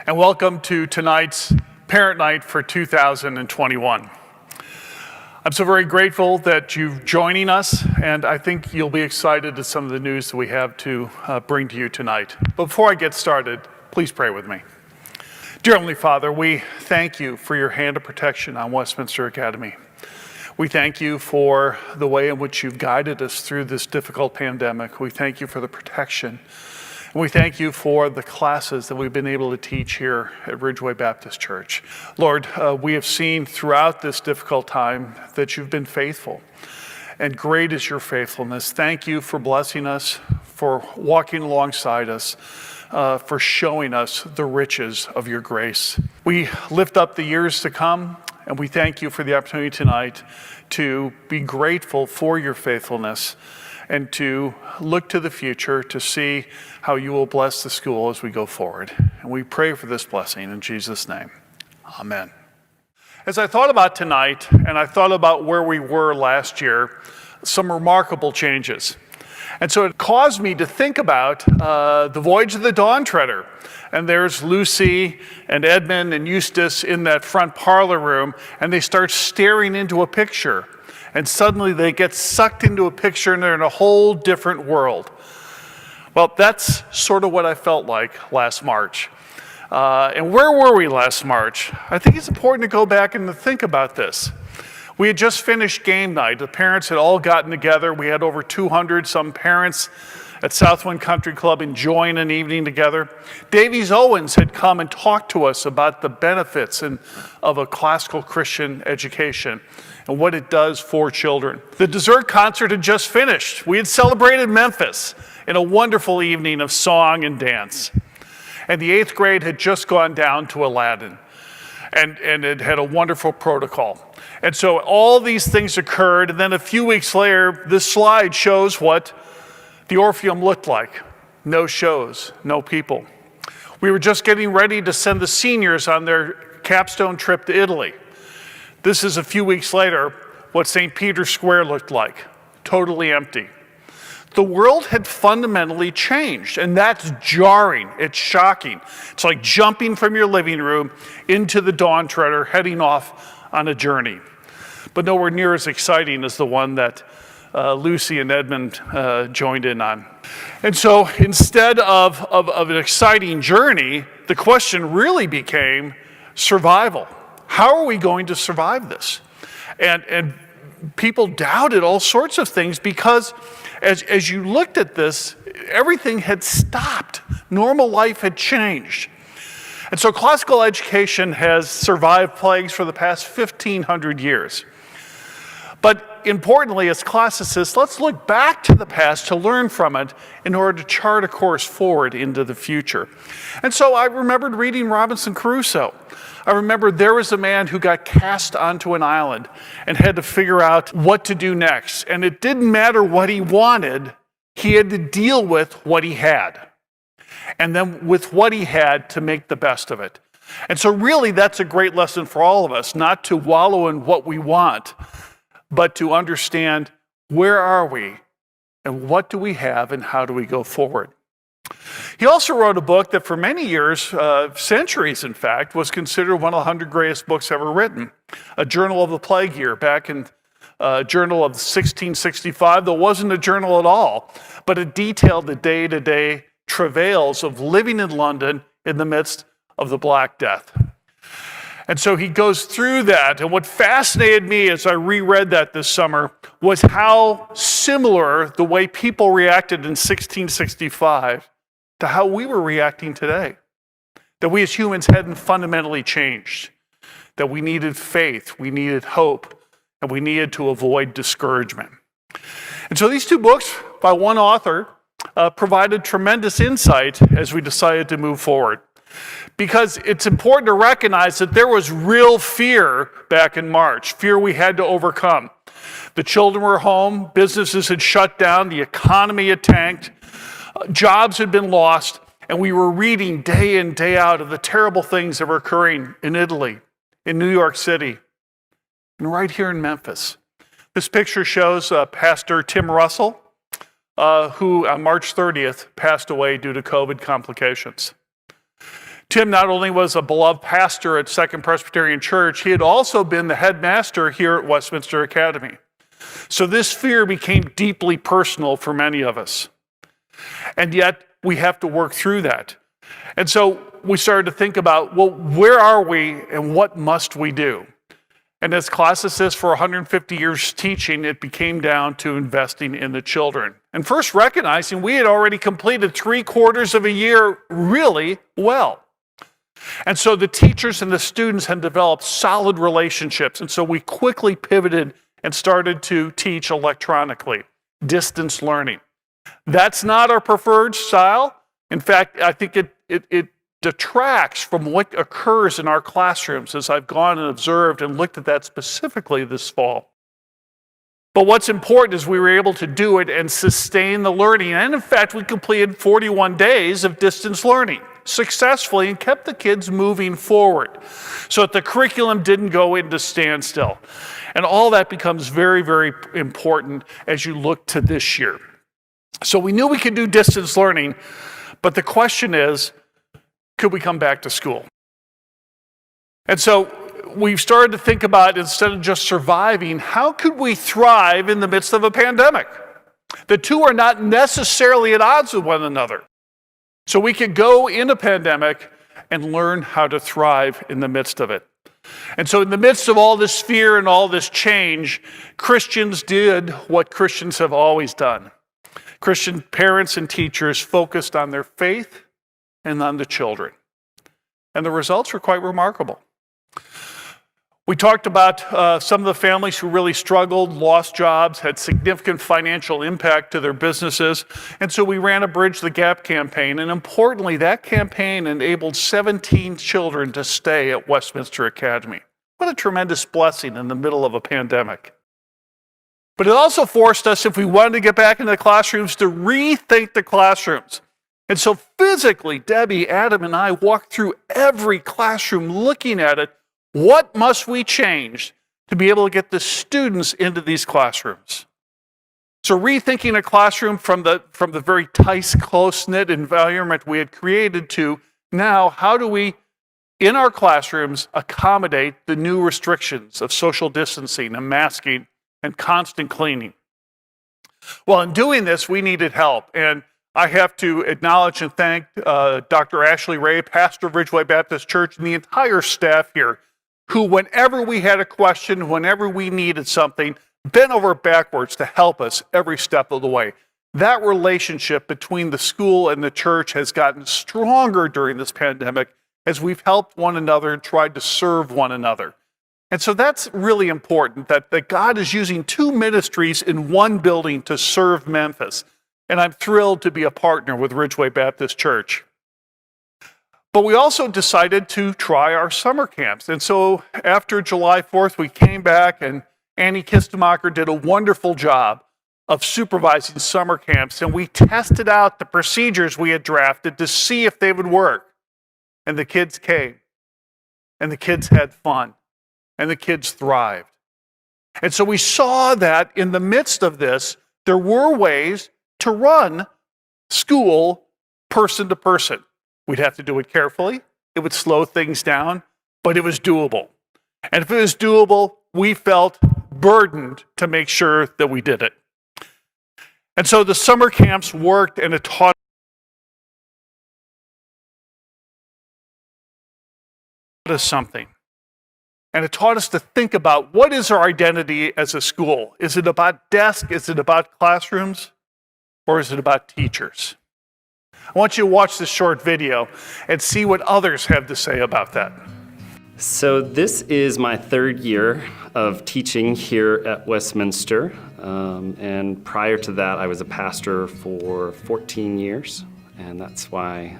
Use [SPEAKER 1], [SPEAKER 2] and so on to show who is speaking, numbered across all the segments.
[SPEAKER 1] and welcome to tonight's Parent Night for 2021. I'm so very grateful that you're joining us, and I think you'll be excited at some of the news that we have to bring to you tonight. But before I get started, please pray with me. Dear Heavenly Father, we thank you for your hand of protection on Westminster Academy. We thank you for the way in which you've guided us through this difficult pandemic. We thank you for the protection. And we thank you for the classes that we've been able to teach here at Ridgeway Baptist Church. Lord, we have seen throughout this difficult time that you've been faithful, and great is your faithfulness. Thank you for blessing us, for walking alongside us, for showing us the riches of your grace. We lift up the years to come, and we thank you for the opportunity tonight to be grateful for your faithfulness and to look to the future to see how you will bless the school as we go forward. And we pray for this blessing in Jesus' name. Amen. As I thought about tonight, and I thought about where we were last year, some remarkable changes. And so it caused me to think about the Voyage of the Dawn Treader. And there's Lucy and Edmund and Eustace in that front parlor room, and they start staring into a picture. And suddenly they get sucked into a picture and they're in a whole different world. Well, that's sort of what I felt like last March. And where were we last March? I think it's important to go back and to think about this. We had just finished game night. The parents had all gotten together. We had over 200 some parents at Southwind Country Club enjoying an evening together. Davies Owens had come and talked to us about the benefits of a classical Christian education and what it does for children. The dessert concert had just finished. We had celebrated Memphis in a wonderful evening of song and dance. And the 8th grade had just gone down to Aladdin, and it had a wonderful protocol. And so all these things occurred, and then a few weeks later, this slide shows what the Orpheum looked like. No shows, no people. We were just getting ready to send the seniors on their capstone trip to Italy. This is a few weeks later what St. Peter's Square looked like, totally empty. The world had fundamentally changed, and that's jarring, it's shocking. It's like jumping from your living room into the Dawn Treader, heading off on a journey, but nowhere near as exciting as the one that Lucy and Edmund joined in on. And so instead of an exciting journey, the question really became survival. How are we going to survive this? And people doubted all sorts of things because as you looked at this, everything had stopped. Normal life had changed. And so classical education has survived plagues for the past 1,500 years. But importantly, as classicists, let's look back to the past to learn from it in order to chart a course forward into the future. And so I remembered reading Robinson Crusoe. I remember there was a man who got cast onto an island and had to figure out what to do next. And it didn't matter what he wanted, he had to deal with what he had. And then with what he had to make the best of it. And so really that's a great lesson for all of us, not to wallow in what we want, but to understand where are we and what do we have and how do we go forward. He also wrote a book that for many years, centuries in fact, was considered one of the 100 greatest books ever written, A Journal of the Plague Year, back in a journal of 1665. There wasn't a journal at all, but it detailed the day-to-day travails of living in London in the midst of the Black Death. And so he goes through that, and what fascinated me as I reread that this summer was how similar the way people reacted in 1665 to how we were reacting today. That we as humans hadn't fundamentally changed. That we needed faith, we needed hope, and we needed to avoid discouragement. And so these two books by one author provided tremendous insight as we decided to move forward. Because it's important to recognize that there was real fear back in March, fear we had to overcome. The children were home, businesses had shut down, the economy had tanked, jobs had been lost, and we were reading day in, day out of the terrible things that were occurring in Italy, in New York City, and right here in Memphis. This picture shows Pastor Tim Russell, who on March 30th passed away due to COVID complications. Tim not only was a beloved pastor at Second Presbyterian Church, he had also been the headmaster here at Westminster Academy. So this fear became deeply personal for many of us. And yet we have to work through that. And so we started to think about, well, where are we and what must we do? And as classicists for 150 years teaching, it became down to investing in the children. And first recognizing we had already completed 3/4 of a year really well. And so the teachers and the students had developed solid relationships. And so we quickly pivoted and started to teach electronically, distance learning. That's not our preferred style. In fact, I think it detracts from what occurs in our classrooms as I've gone and observed and looked at that specifically this fall. But what's important is we were able to do it and sustain the learning. And in fact, we completed 41 days of distance learning successfully and kept the kids moving forward so that the curriculum didn't go into standstill. And all that becomes very, very important as you look to this year. So we knew we could do distance learning, but the question is, could we come back to school? And so we've started to think about, instead of just surviving, how could we thrive in the midst of a pandemic? The two are not necessarily at odds with one another. So we could go in a pandemic and learn how to thrive in the midst of it. And so in the midst of all this fear and all this change, Christians did what Christians have always done. Christian parents and teachers focused on their faith and on the children. And the results were quite remarkable. We talked about some of the families who really struggled, lost jobs, had significant financial impact to their businesses. And so we ran a Bridge the Gap campaign. And importantly, that campaign enabled 17 children to stay at Westminster Academy. What a tremendous blessing in the middle of a pandemic. But it also forced us, if we wanted to get back into the classrooms, to rethink the classrooms. And so physically, Debbie, Adam, and I walked through every classroom looking at it. What must we change to be able to get the students into these classrooms? So rethinking a classroom from the very tight, close-knit environment we had created to now, how do we, in our classrooms, accommodate the new restrictions of social distancing and masking and constant cleaning? Well, in doing this, we needed help. And I have to acknowledge and thank Dr. Ashley Ray, pastor of Ridgeway Baptist Church, and the entire staff here, who, whenever we had a question, whenever we needed something, bent over backwards to help us every step of the way. That relationship between the school and the church has gotten stronger during this pandemic as we've helped one another and tried to serve one another. And so that's really important, that God is using two ministries in one building to serve Memphis. And I'm thrilled to be a partner with Ridgeway Baptist Church. But we also decided to try our summer camps. And so after July 4th, we came back, and Annie Kistemacher did a wonderful job of supervising summer camps. And we tested out the procedures we had drafted to see if they would work. And the kids came. And the kids had fun. And the kids thrived. And so we saw that in the midst of this, there were ways to run school person to person. We'd have to do it carefully. It would slow things down, but it was doable. And if it was doable, we felt burdened to make sure that we did it. And so the summer camps worked, and it taught us something. And it taught us to think about, what is our identity as a school? Is it about desks? Is it about classrooms? Or is it about teachers? I want you to watch this short video and see what others have to say about that.
[SPEAKER 2] So this is my third year of teaching here at Westminster. And prior to that, I was a pastor for 14 years. And that's why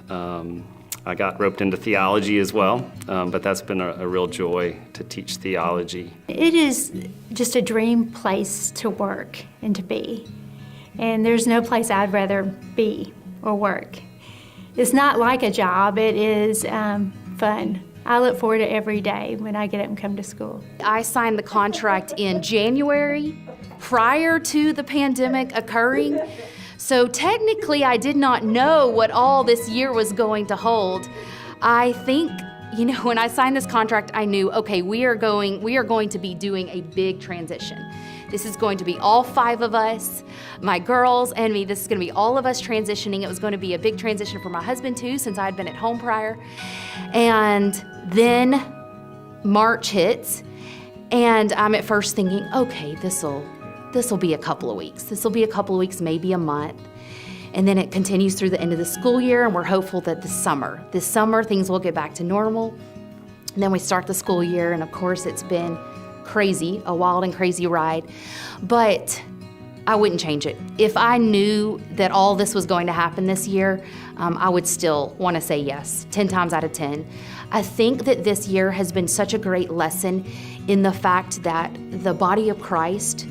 [SPEAKER 2] I got roped into theology as well. But that's been a real joy to teach theology.
[SPEAKER 3] It is just a dream place to work and to be. And there's no place I'd rather be or work. It's not like a job, it is fun. I look forward to every day when I get up and come to school.
[SPEAKER 4] I signed the contract in January, prior to the pandemic occurring. So technically I did not know what all this year was going to hold. I think, when I signed this contract, I knew, okay, we are going to be doing a big transition. This is going to be all 5 of us, my girls and me. This is going to be all of us transitioning. It was going to be a big transition for my husband too, since I had been at home prior. And then March hits, and I'm at first thinking, okay, this'll be a couple of weeks. This will be a couple of weeks, maybe a month. And then it continues through the end of the school year, and we're hopeful that this summer things will get back to normal. And then we start the school year, and of course it's been crazy, a wild and crazy ride. But I wouldn't change it. If I knew that all this was going to happen this year, I would still want to say yes, 10 times out of 10. I think that this year has been such a great lesson in the fact that the body of Christ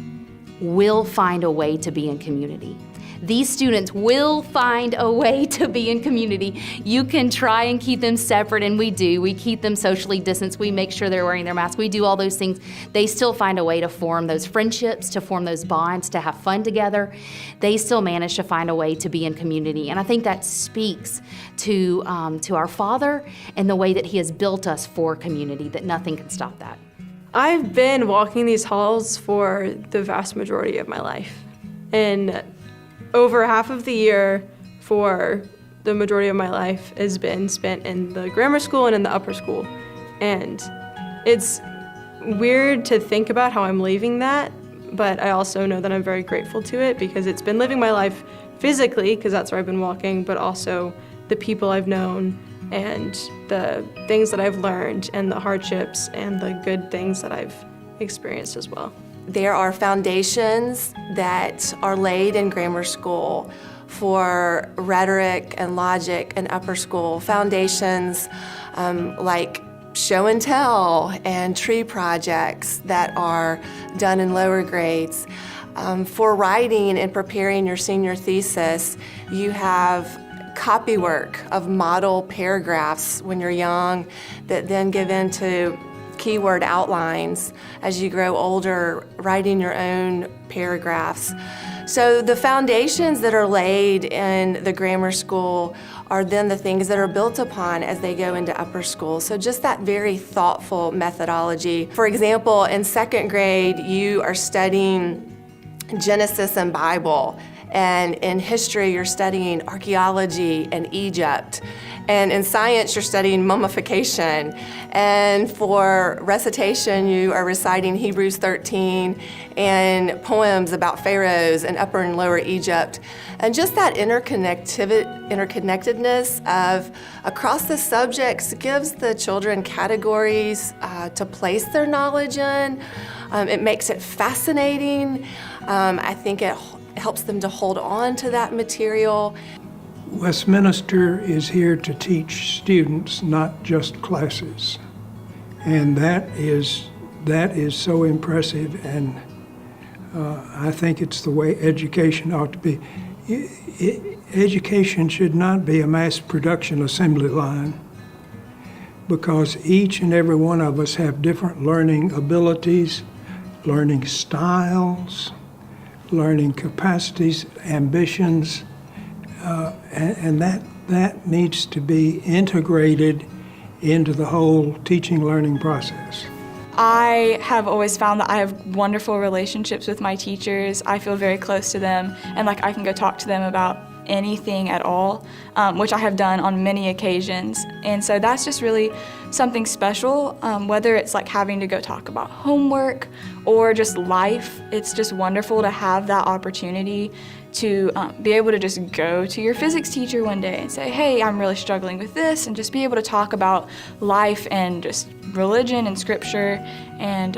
[SPEAKER 4] will find a way to be in community. These students will find a way to be in community. You can try and keep them separate, and we do. We keep them socially distanced. We make sure they're wearing their masks. We do all those things. They still find a way to form those friendships, to form those bonds, to have fun together. They still manage to find a way to be in community. And I think that speaks to our Father and the way that He has built us for community, that nothing can stop that.
[SPEAKER 5] I've been walking these halls for the vast majority of my life. And over half of the year for the majority of my life has been spent in the grammar school and in the upper school. And it's weird to think about how I'm leaving that, but I also know that I'm very grateful to it because it's been living my life physically, because that's where I've been walking, but also the people I've known and the things that I've learned and the hardships and the good things that I've experienced as well.
[SPEAKER 6] There are foundations that are laid in grammar school for rhetoric and logic in upper school. Foundations like show and tell and tree projects that are done in lower grades. For writing and preparing your senior thesis, you have copy work of model paragraphs when you're young that then give into keyword outlines as you grow older, writing your own paragraphs. So the foundations that are laid in the grammar school are then the things that are built upon as they go into upper school. So just that very thoughtful methodology. For example, in 2nd grade, you are studying Genesis and Bible. And in history, you're studying archaeology and Egypt. And in science, you're studying mummification. And for recitation, you are reciting Hebrews 13 and poems about pharaohs in Upper and Lower Egypt. And just that interconnectedness of across the subjects gives the children categories to place their knowledge in. It makes it fascinating. I think it helps them to hold on to that material.
[SPEAKER 7] Westminster is here to teach students, not just classes. And that is so impressive, and I think it's the way education ought to be. Education should not be a mass production assembly line, because each and every one of us have different learning abilities, learning styles, learning capacities, ambitions, and that needs to be integrated into the whole teaching learning process.
[SPEAKER 8] I have always found that I have wonderful relationships with my teachers. I feel very close to them, and like I can go talk to them about anything at all, which I have done on many occasions. And so that's just really something special, whether it's like having to go talk about homework or just life. It's just wonderful to have that opportunity to be able to just go to your physics teacher one day and say, hey, I'm really struggling with this, and just be able to talk about life and just religion and scripture and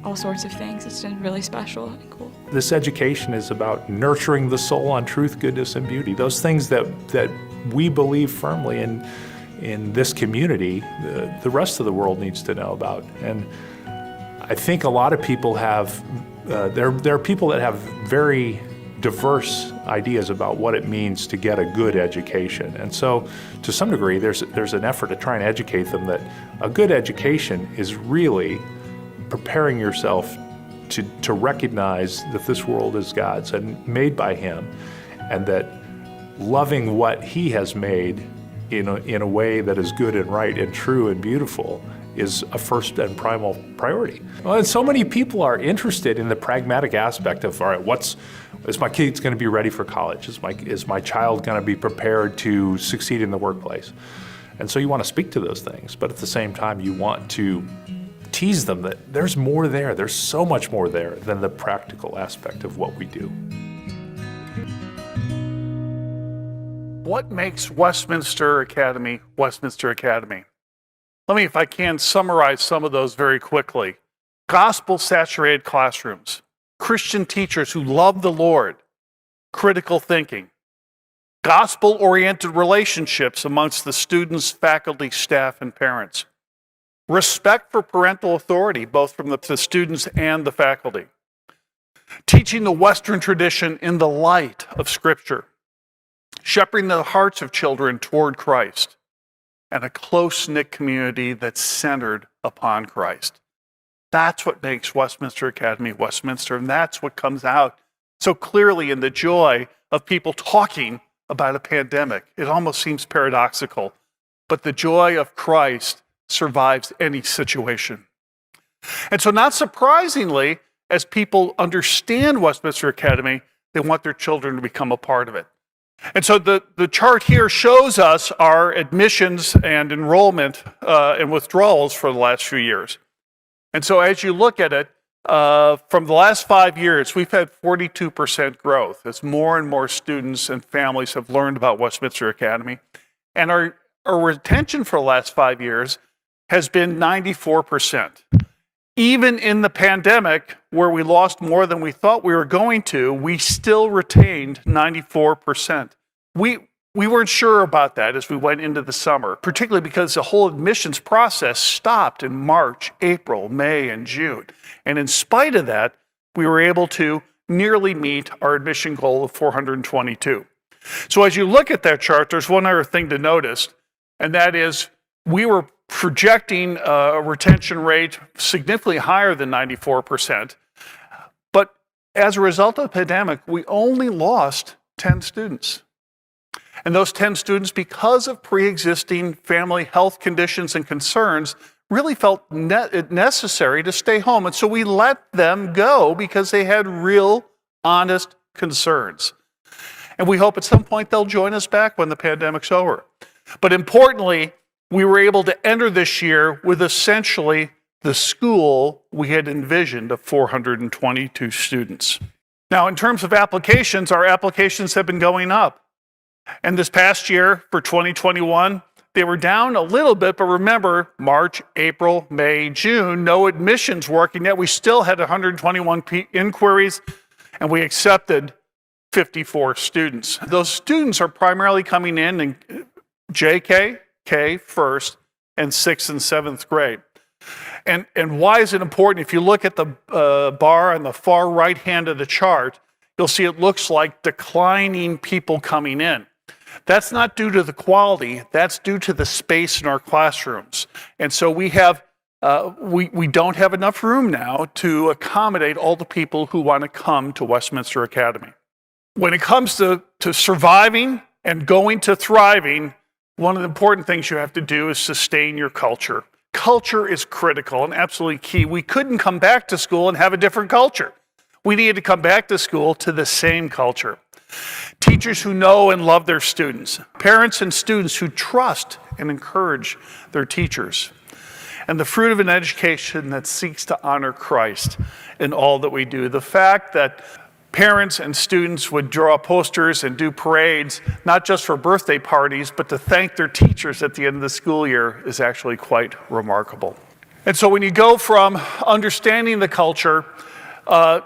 [SPEAKER 8] all sorts of things. It's been really special and cool.
[SPEAKER 9] This education is about nurturing the soul on truth, goodness, and beauty. Those things that we believe firmly in this community, the rest of the world needs to know about. And I think a lot of people have, there are people that have very diverse ideas about what it means to get a good education. And so to some degree, there's an effort to try and educate them that a good education is really preparing yourself to recognize that this world is God's and made by Him, and that loving what He has made in a way that is good and right and true and beautiful is a first and primal priority. Well, and so many people are interested in the pragmatic aspect of, all right, is my kid going to be ready for college? Is my child going to be prepared to succeed in the workplace? And so you want to speak to those things, but at the same time you want to tease them that there's more there. There's so much more there than the practical aspect of what we do.
[SPEAKER 1] What makes Westminster Academy Westminster Academy? Let me, if I can, summarize some of those very quickly. Gospel-saturated classrooms, Christian teachers who love the Lord, critical thinking, gospel-oriented relationships amongst the students, faculty, staff, and parents, respect for parental authority, both from the students and the faculty, teaching the Western tradition in the light of Scripture, shepherding the hearts of children toward Christ, and a close-knit community that's centered upon Christ. That's what makes Westminster Academy Westminster, and that's what comes out so clearly in the joy of people talking about a pandemic. It almost seems paradoxical, but the joy of Christ survives any situation. And so not surprisingly, as people understand Westminster Academy, they want their children to become a part of it. And so the chart here shows us our admissions and enrollment and withdrawals for the last few years. And so as you look at it, from the last 5 years, we've had 42% growth as more and more students and families have learned about Westminster Academy. And our retention for the last 5 years has been 94%. Even in the pandemic, where we lost more than we thought we were going to, we still retained 94%. We weren't sure about that as we went into the summer, particularly because the whole admissions process stopped in March, April, May, and June. And in spite of that, we were able to nearly meet our admission goal of 422. So as you look at that chart, there's one other thing to notice, and that is we were projecting a retention rate significantly higher than 94%. But as a result of the pandemic, we only lost 10 students. And those 10 students, because of pre-existing family health conditions and concerns, really felt necessary to stay home. And so we let them go because they had real, honest concerns. And we hope at some point they'll join us back when the pandemic's over. But importantly, we were able to enter this year with essentially the school we had envisioned of 422 students. Now, in terms of applications, our applications have been going up. And this past year, for 2021, they were down a little bit, but remember, March, April, May, June, no admissions working yet. We still had 121 inquiries, and we accepted 54 students. Those students are primarily coming in JK, K, first, and 6th and 7th grade. And why is it important? If you look at the bar on the far right hand of the chart, you'll see it looks like declining people coming in. That's not due to the quality, that's due to the space in our classrooms. And so we don't have enough room now to accommodate all the people who want to come to Westminster Academy. When it comes to surviving and going to thriving, one of the important things you have to do is sustain your culture. Culture is critical and absolutely key. We couldn't come back to school and have a different culture. We needed to come back to school to the same culture. Teachers who know and love their students. Parents and students who trust and encourage their teachers. And the fruit of an education that seeks to honor Christ in all that we do. The fact that parents and students would draw posters and do parades, not just for birthday parties, but to thank their teachers at the end of the school year is actually quite remarkable. And so when you go from understanding the culture,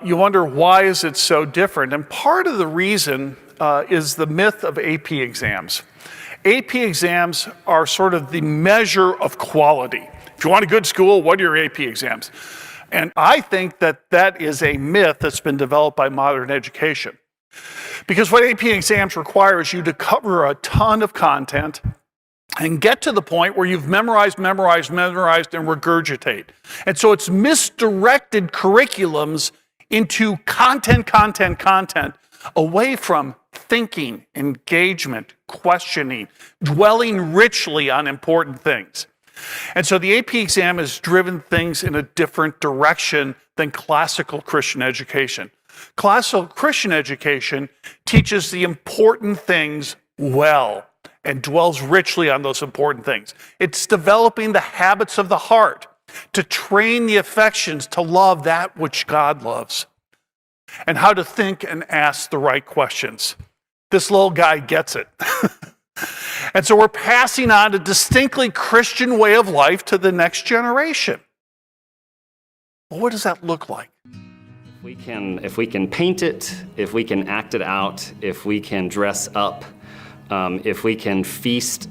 [SPEAKER 1] you wonder, why is it so different? And part of the reason is the myth of AP exams. AP exams are sort of the measure of quality. If you want a good school, what are your AP exams? And I think that is a myth that's been developed by modern education. Because what AP exams require is you to cover a ton of content and get to the point where you've memorized, and regurgitate. And so it's misdirected curriculums into content, away from thinking, engagement, questioning, dwelling richly on important things. And so the AP exam has driven things in a different direction than classical Christian education. Classical Christian education teaches the important things well and dwells richly on those important things. It's developing the habits of the heart to train the affections to love that which God loves, and how to think and ask the right questions. This little guy gets it. And so we're passing on a distinctly Christian way of life to the next generation. Well, what does that look like?
[SPEAKER 2] If we can paint it, if we can act it out, if we can dress up, if we can feast,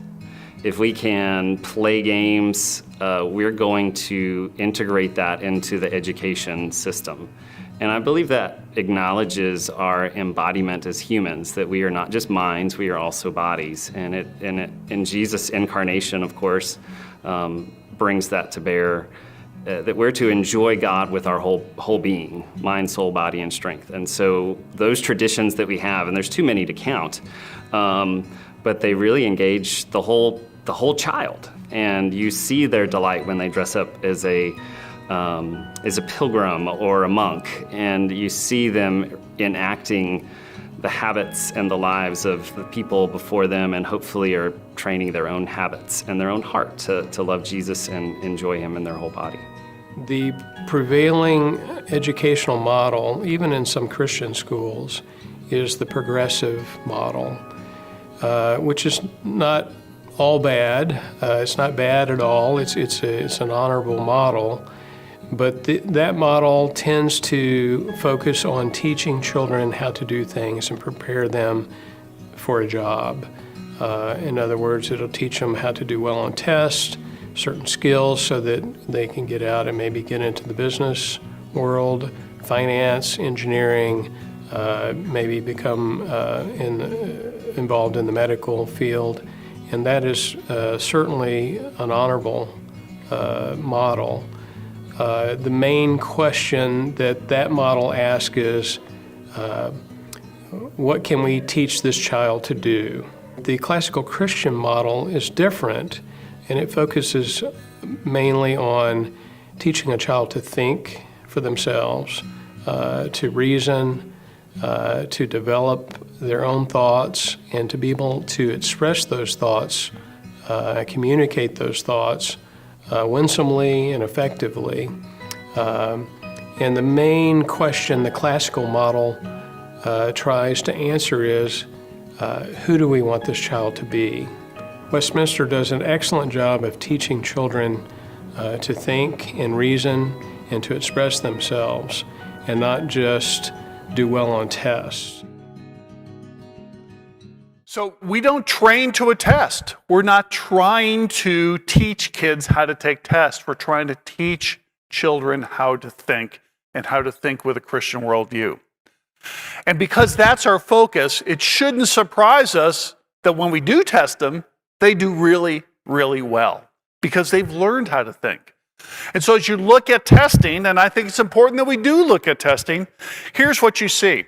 [SPEAKER 2] if we can play games, we're going to integrate that into the education system. And I believe that acknowledges our embodiment as humans, that we are not just minds, we are also bodies. And in Jesus' incarnation, of course, brings that to bear, that we're to enjoy God with our whole being, mind, soul, body, and strength. And so those traditions that we have, and there's too many to count, but they really engage the whole child. And you see their delight when they dress up as a pilgrim or a monk, and you see them enacting the habits and the lives of the people before them, and hopefully are training their own habits and their own heart to love Jesus and enjoy him in their whole body.
[SPEAKER 10] The prevailing educational model, even in some Christian schools, is the progressive model, which is not all bad. It's not bad at all. It's an honorable model. But that model tends to focus on teaching children how to do things and prepare them for a job. In other words, it'll teach them how to do well on tests, certain skills so that they can get out and maybe get into the business world, finance, engineering, maybe become involved in the medical field. And that is certainly an honorable model. The main question that model asks is, what can we teach this child to do? The classical Christian model is different, and it focuses mainly on teaching a child to think for themselves, to reason, to develop their own thoughts, and to be able to express those thoughts, communicate those thoughts winsomely and effectively. And the main question the classical model tries to answer is, who do we want this child to be? Westminster does an excellent job of teaching children to think and reason and to express themselves, and not just do well on tests.
[SPEAKER 1] So we don't train to a test. We're not trying to teach kids how to take tests. We're trying to teach children how to think, and how to think with a Christian worldview. And because that's our focus, it shouldn't surprise us that when we do test them, they do really, really well, because they've learned how to think. And so as you look at testing, and I think it's important that we do look at testing, here's what you see.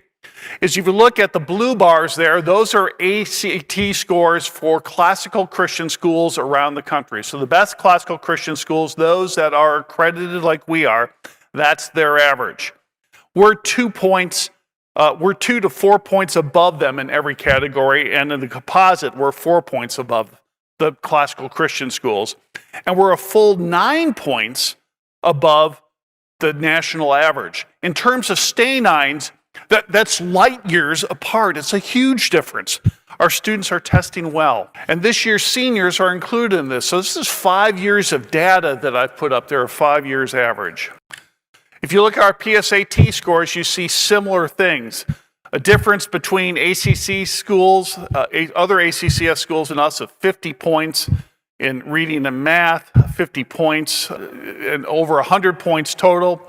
[SPEAKER 1] Is if you look at the blue bars there, those are ACT scores for classical Christian schools around the country. So the best classical Christian schools, those that are accredited like we are, that's their average. We're 2 to 4 points above them in every category, and in the composite, we're 4 points above the classical Christian schools. And we're a full 9 points above the national average. In terms of stay nines, that's light years apart. It's a huge difference. Our students are testing well. And this year's seniors are included in this. So this is 5 years of data that I've put up there, a 5 years average. If you look at our PSAT scores, you see similar things. A difference between ACC schools, other ACCS schools and us of 50 points. in reading and math, 50 points, and over 100 points total.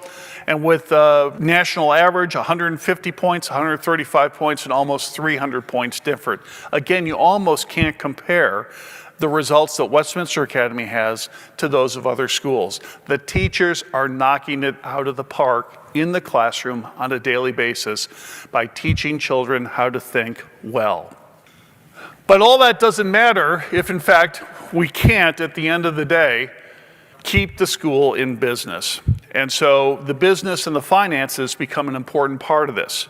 [SPEAKER 1] And with national average, 150 points, 135 points, and almost 300 points different. Again, you almost can't compare the results that Westminster Academy has to those of other schools. The teachers are knocking it out of the park in the classroom on a daily basis by teaching children how to think well. But all that doesn't matter if, in fact, we can't, at the end of the day, keep the school in business. And so the business and the finances become an important part of this.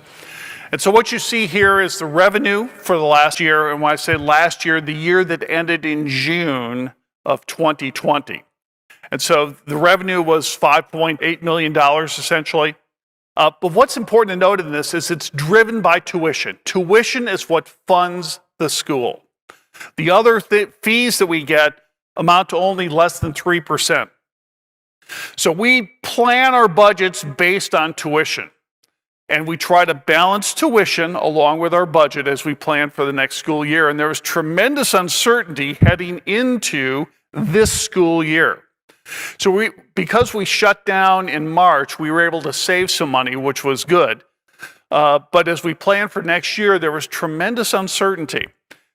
[SPEAKER 1] And so what you see here is the revenue for the last year, and when I say last year, the year that ended in June of 2020. And so the revenue was $5.8 million, essentially. But what's important to note in this is it's driven by tuition. Tuition is what funds the school. The other fees that we get amount to only less than 3%. So we plan our budgets based on tuition. And we try to balance tuition along with our budget as we plan for the next school year. And there was tremendous uncertainty heading into this school year. So because we shut down in March, we were able to save some money, which was good. But as we planned for next year, there was tremendous uncertainty.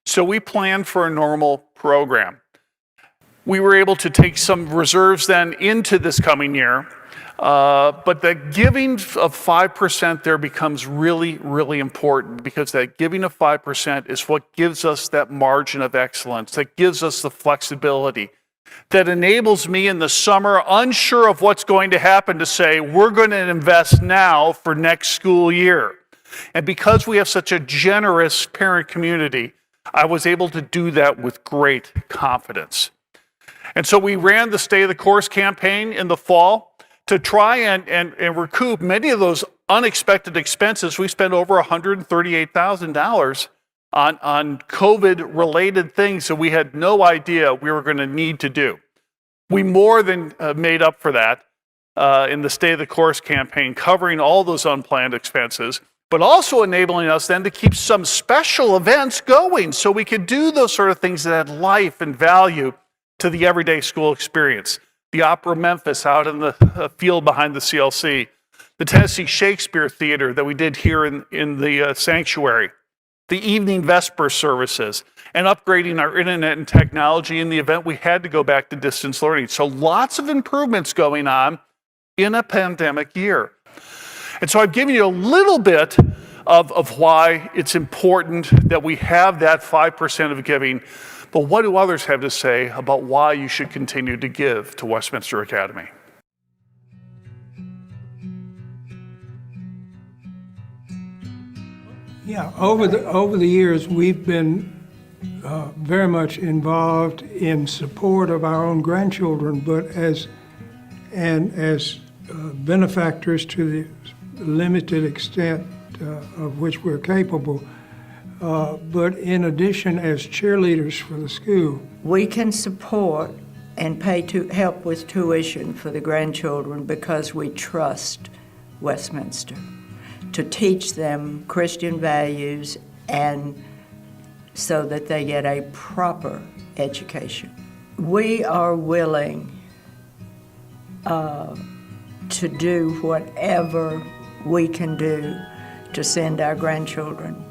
[SPEAKER 1] So we planned for a normal program. We were able to take some reserves then into this coming year. But the giving of 5% there becomes really, really important, because that giving of 5% is what gives us that margin of excellence, that gives us the flexibility, that enables me in the summer, unsure of what's going to happen, to say, we're going to invest now for next school year. And because we have such a generous parent community, I was able to do that with great confidence. And so we ran the Stay the Course campaign in the fall to try and recoup many of those unexpected expenses. We spent over $138,000 on COVID-related things that we had no idea we were going to need to do. We more than made up for that in the Stay the Course campaign, covering all those unplanned expenses, but also enabling us then to keep some special events going so we could do those sort of things that had life and value to the everyday school experience. The Opera Memphis out in the field behind the CLC, the Tennessee Shakespeare Theater that we did here in the sanctuary, the evening Vesper services, and upgrading our internet and technology in the event we had to go back to distance learning. So lots of improvements going on in a pandemic year. And so I've given you a little bit of why it's important that we have that 5% of giving. But what do others have to say about why you should continue to give to Westminster Academy?
[SPEAKER 7] Yeah, over the years, we've been very much involved in support of our own grandchildren, but as benefactors to the limited extent of which we're capable. But in addition, as cheerleaders for the school.
[SPEAKER 11] We can support and pay to help with tuition for the grandchildren because we trust Westminster to teach them Christian values and so that they get a proper education. We are willing to do whatever we can do to send our grandchildren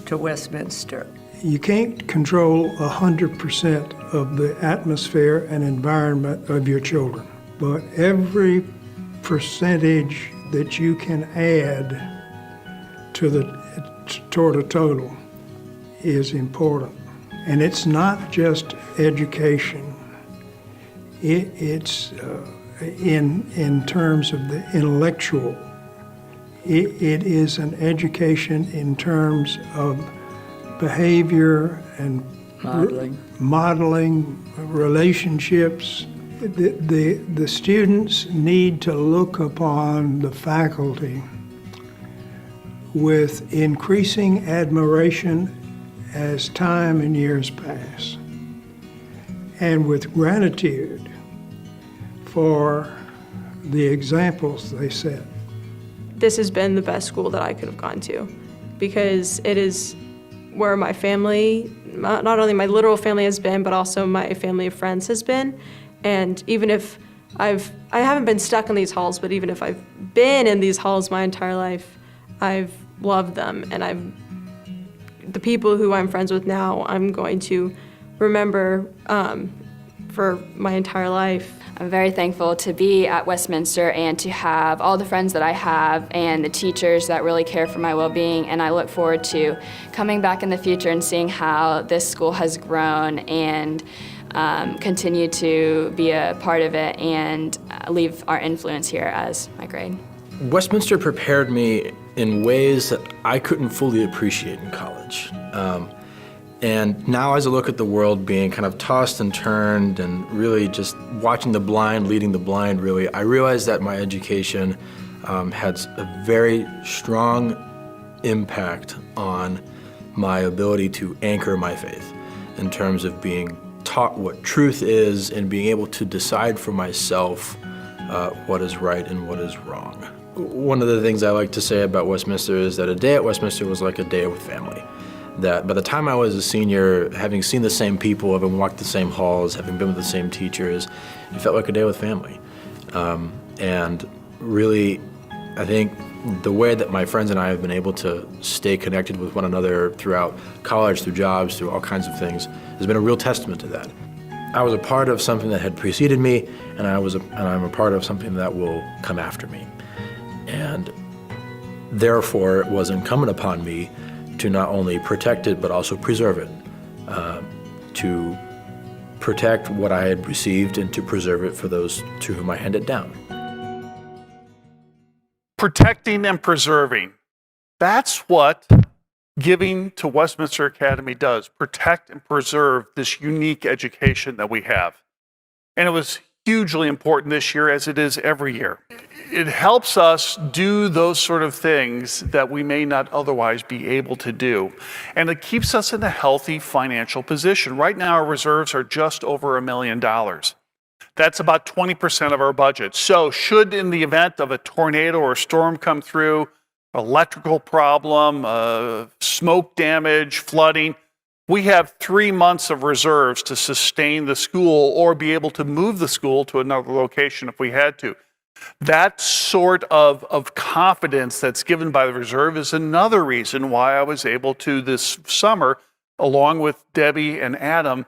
[SPEAKER 11] to Westminster.
[SPEAKER 7] You can't control 100% of the atmosphere and environment of your children, but every percentage that you can add toward a total is important. And it's not just education. It's in terms of the intellectual. It is an education in terms of behavior and modeling relationships. The students need to look upon the faculty with increasing admiration as time and years pass, and with gratitude for the examples they set.
[SPEAKER 5] This has been the best school that I could have gone to because it is where my family, not only my literal family has been, but also my family of friends has been. And even if I haven't been stuck in these halls, but even if I've been in these halls my entire life, I've loved them. And the people who I'm friends with now, I'm going to remember for my entire life.
[SPEAKER 8] I'm very thankful to be at Westminster and to have all the friends that I have and the teachers that really care for my well-being, and I look forward to coming back in the future and seeing how this school has grown and continue to be a part of it and leave our influence here as my grade.
[SPEAKER 12] Westminster prepared me in ways that I couldn't fully appreciate in college. And now as I look at the world being kind of tossed and turned and really just watching the blind, leading the blind really, I realize that my education had a very strong impact on my ability to anchor my faith in terms of being taught what truth is and being able to decide for myself what is right and what is wrong. One of the things I like to say about Westminster is that a day at Westminster was like a day with family. That by the time I was a senior, having seen the same people, having walked the same halls, having been with the same teachers, it felt like a day with family. And really, I think the way that my friends and I have been able to stay connected with one another throughout college, through jobs, through all kinds of things, has been a real testament to that. I was a part of something that had preceded me, and I'm a part of something that will come after me. And therefore, it was incumbent upon me to not only protect it, but also preserve it, to protect what I had received and to preserve it for those to whom I hand it down.
[SPEAKER 1] Protecting and preserving. That's what giving to Westminster Academy does, protect and preserve this unique education that we have. And it was hugely important this year, as it is every year. It helps us do those sort of things that we may not otherwise be able to do. And it keeps us in a healthy financial position. Right now, our reserves are just over $1 million. That's about 20% of our budget. So should, in the event of a tornado or a storm come through, electrical problem, smoke damage, flooding, we have 3 months of reserves to sustain the school or be able to move the school to another location if we had to. That sort of confidence that's given by the reserve is another reason why I was able to this summer, along with Debbie and Adam,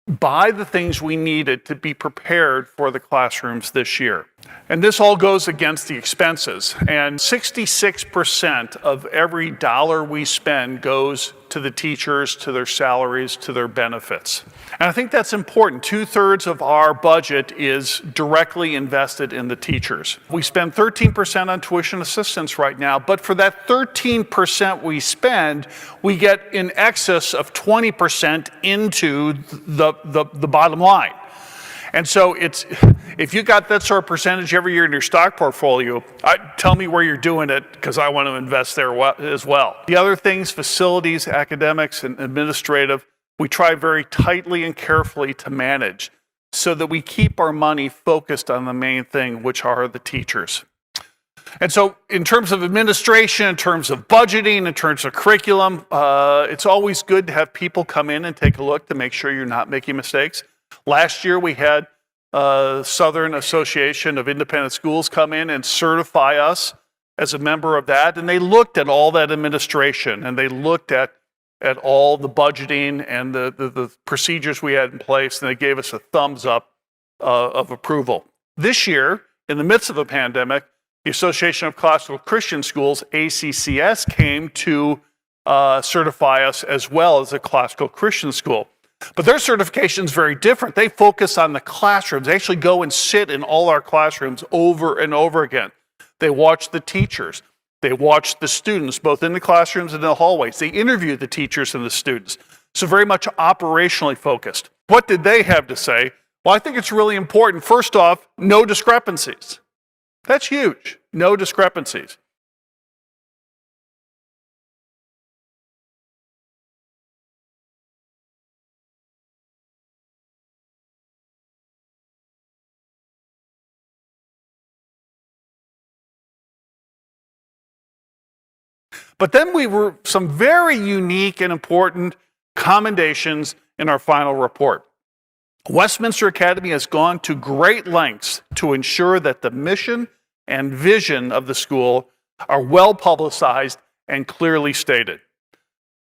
[SPEAKER 1] buy the things we needed to be prepared for the classrooms this year. And this all goes against the expenses. And 66% of every dollar we spend goes to the teachers, to their salaries, to their benefits. And I think that's important. 2/3 of our budget is directly invested in the teachers. We spend 13% on tuition assistance right now, but for that 13% we spend, we get in excess of 20% into the bottom line. And so if you got that sort of percentage every year in your stock portfolio, tell me where you're doing it, because I want to invest there as well. The other things, facilities, academics, and administrative, we try very tightly and carefully to manage so that we keep our money focused on the main thing, which are the teachers. And so in terms of administration, in terms of budgeting, in terms of curriculum, it's always good to have people come in and take a look to make sure you're not making mistakes. Last year, we had Southern Association of Independent Schools come in and certify us as a member of that. And they looked at all that administration, and they looked at all the budgeting and the procedures we had in place, and they gave us a thumbs up of approval. This year, in the midst of a pandemic, the Association of Classical Christian Schools, ACCS, came to certify us as well as a classical Christian school. But their certification is very different. They focus on the classrooms. They actually go and sit in all our classrooms over and over again. They watch the teachers. They watch the students, both in the classrooms and in the hallways. They interview the teachers and the students. So very much operationally focused. What did they have to say? Well, I think it's really important. First off, no discrepancies. That's huge. No discrepancies. But then we were some very unique and important commendations in our final report. Westminster Academy has gone to great lengths to ensure that the mission and vision of the school are well publicized and clearly stated.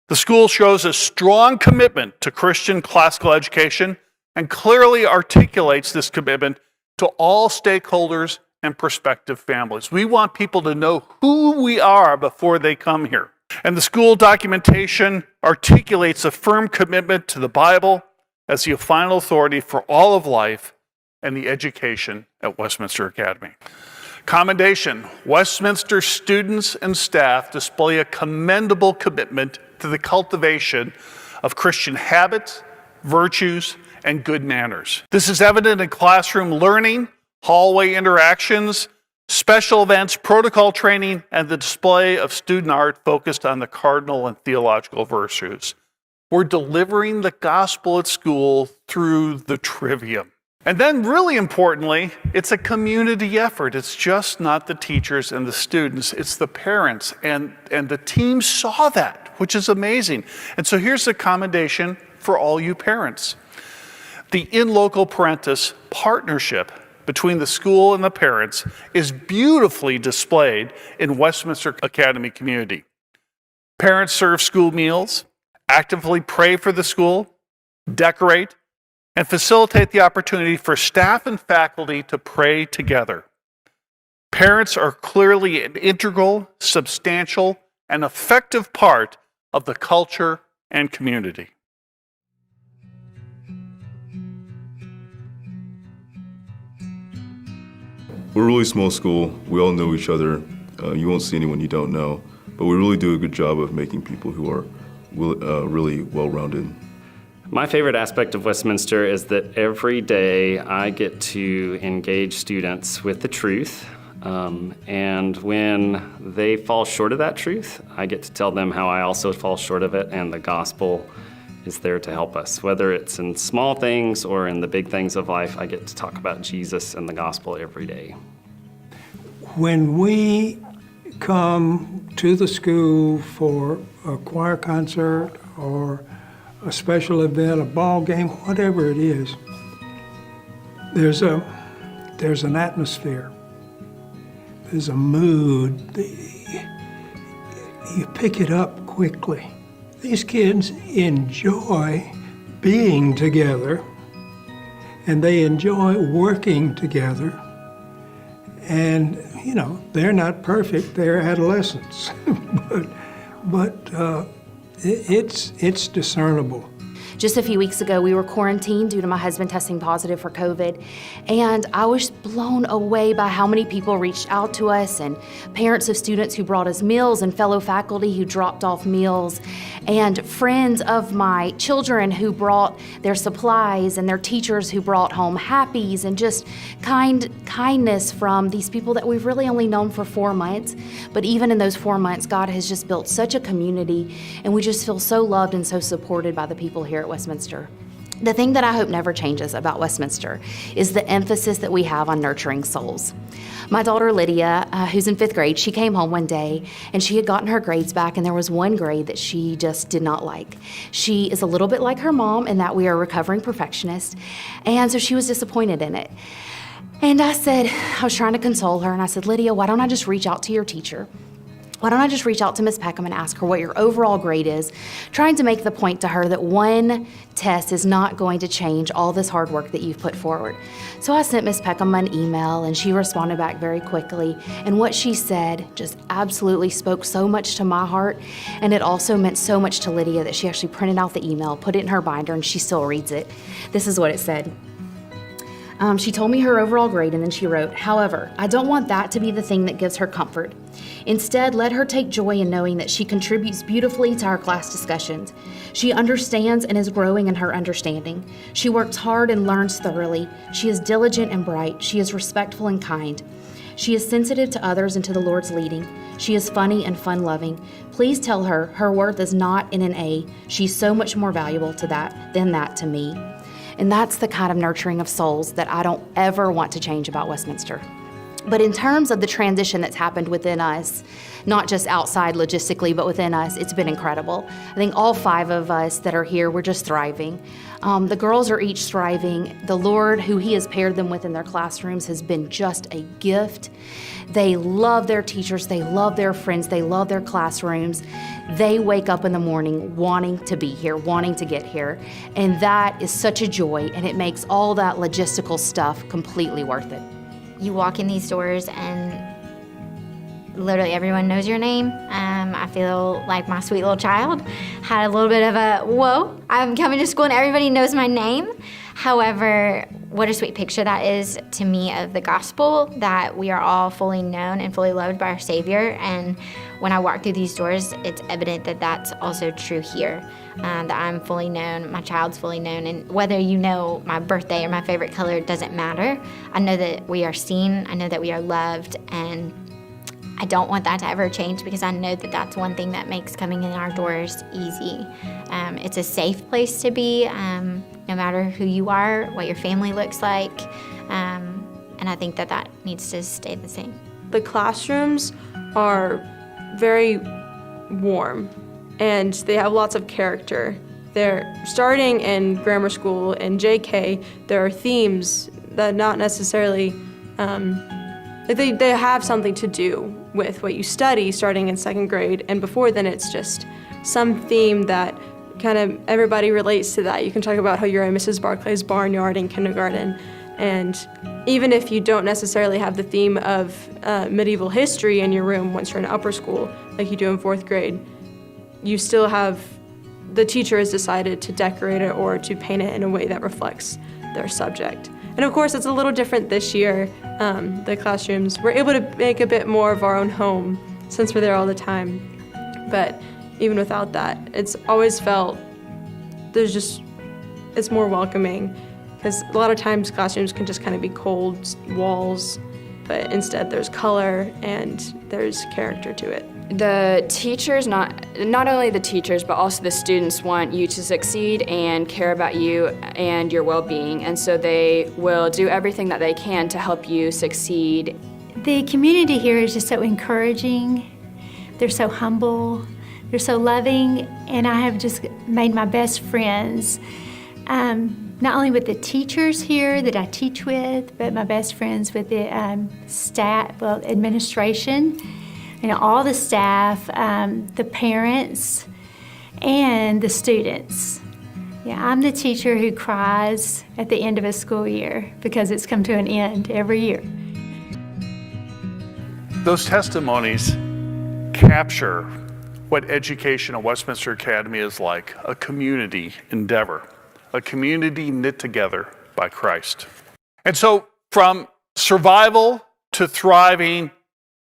[SPEAKER 1] The school shows a strong commitment to Christian classical education and clearly articulates this commitment to all stakeholders and prospective families. We want people to know who we are before they come here. And the school documentation articulates a firm commitment to the Bible as the final authority for all of life and the education at Westminster Academy. Commendation: Westminster students and staff display a commendable commitment to the cultivation of Christian habits, virtues, and good manners. This is evident in classroom learning, hallway interactions, special events, protocol training, and the display of student art focused on the cardinal and theological virtues. We're delivering the gospel at school through the trivium. And then really importantly, it's a community effort. It's just not the teachers and the students, it's the parents. And the team saw that, which is amazing. And so here's a commendation for all you parents. The in loco parentis partnership between the school and the parents is beautifully displayed in Westminster Academy community. Parents serve school meals, actively pray for the school, decorate, and facilitate the opportunity for staff and faculty to pray together. Parents are clearly an integral, substantial, and effective part of the culture and community.
[SPEAKER 13] We're a really small school. We all know each other. You won't see anyone you don't know. But we really do a good job of making people who are really well-rounded.
[SPEAKER 2] My favorite aspect of Westminster is that every day I get to engage students with the truth. And when they fall short of that truth, I get to tell them how I also fall short of it, and the gospel is there to help us. Whether it's in small things or in the big things of life, I get to talk about Jesus and the gospel every day.
[SPEAKER 7] When we come to the school for a choir concert or a special event, a ball game, whatever it is, there's an atmosphere. There's a mood. You pick it up quickly. These kids enjoy being together, and they enjoy working together. And, you know, they're not perfect, they're adolescents, but it's discernible.
[SPEAKER 4] Just a few weeks ago, we were quarantined due to my husband testing positive for COVID, and I was blown away by how many people reached out to us, and parents of students who brought us meals, and fellow faculty who dropped off meals, and friends of my children who brought their supplies, and their teachers who brought home happies, and just kindness from these people that we've really only known for 4 months. But even in those 4 months, God has just built such a community, and we just feel so loved and so supported by the people here at Westminster. The thing that I hope never changes about Westminster is the emphasis that we have on nurturing souls. My daughter Lydia, who's in 5th grade, she came home one day and she had gotten her grades back, and there was one grade that she just did not like. She is a little bit like her mom in that we are recovering perfectionists, and so she was disappointed in it. And I was trying to console her, and I said, Lydia, why don't I just reach out to your teacher? Why don't I just reach out to Miss Peckham and ask her what your overall grade is, trying to make the point to her that one test is not going to change all this hard work that you've put forward. So I sent Miss Peckham an email, and she responded back very quickly. And what she said just absolutely spoke so much to my heart, and it also meant so much to Lydia that she actually printed out the email, put it in her binder, and she still reads it. This is what it said. She told me her overall grade, and then she wrote, however, I don't want that to be the thing that gives her comfort. Instead, let her take joy in knowing that she contributes beautifully to our class discussions. She understands and is growing in her understanding. She works hard and learns thoroughly. She is diligent and bright. She is respectful and kind. She is sensitive to others and to the Lord's leading. She is funny and fun-loving. Please tell her her worth is not in an A. She's so much more valuable than that to me. And that's the kind of nurturing of souls that I don't ever want to change about Westminster. But in terms of the transition that's happened within us, not just outside logistically, but within us, it's been incredible. I think all 5 of us that are here, we're just thriving. The girls are each thriving. The Lord, who He has paired them with in their classrooms, has been just a gift. They love their teachers, they love their friends, they love their classrooms. They wake up in the morning wanting to be here, wanting to get here. And that is such a joy, and it makes all that logistical stuff completely worth it.
[SPEAKER 14] You walk in these doors and literally everyone knows your name. I feel like my sweet little child had a little bit of a, whoa, I'm coming to school and everybody knows my name. However, what a sweet picture that is to me of the gospel, that we are all fully known and fully loved by our Savior. And when I walk through these doors, it's evident that that's also true here, that I'm fully known, my child's fully known. And whether you know my birthday or my favorite color, it doesn't matter. I know that we are seen, I know that we are loved, and I don't want that to ever change, because I know that that's one thing that makes coming in our doors easy. It's a safe place to be, no matter who you are, what your family looks like, and I think that that needs to stay the same.
[SPEAKER 5] The classrooms are very warm, and they have lots of character. They're starting in grammar school and JK, there are themes that not necessarily, they have something to do with what you study starting in 2nd grade, and before then it's just some theme that kind of everybody relates to that. You can talk about how you're in Mrs. Barclay's barnyard in kindergarten, and even if you don't necessarily have the theme of medieval history in your room once you're in upper school, like you do in 4th grade, you still have, the teacher has decided to decorate it or to paint it in a way that reflects their subject. And of course, it's a little different this year. The classrooms, we're able to make a bit more of our own home since we're there all the time. But even without that, it's always felt, it's more welcoming, because a lot of times classrooms can just kind of be cold walls, but instead there's color and there's character to it.
[SPEAKER 8] The teachers, not only the teachers, but also the students want you to succeed and care about you and your well-being, and so they will do everything that they can to help you succeed.
[SPEAKER 3] The community here is just so encouraging. They're so humble, they're so loving, and I have just made my best friends, not only with the teachers here that I teach with, but my best friends with the staff, administration, all the staff, the parents, and the students. Yeah, I'm the teacher who cries at the end of a school year because it's come to an end every year.
[SPEAKER 1] Those testimonies capture what education at Westminster Academy is like, a community endeavor, a community knit together by Christ. And so from survival to thriving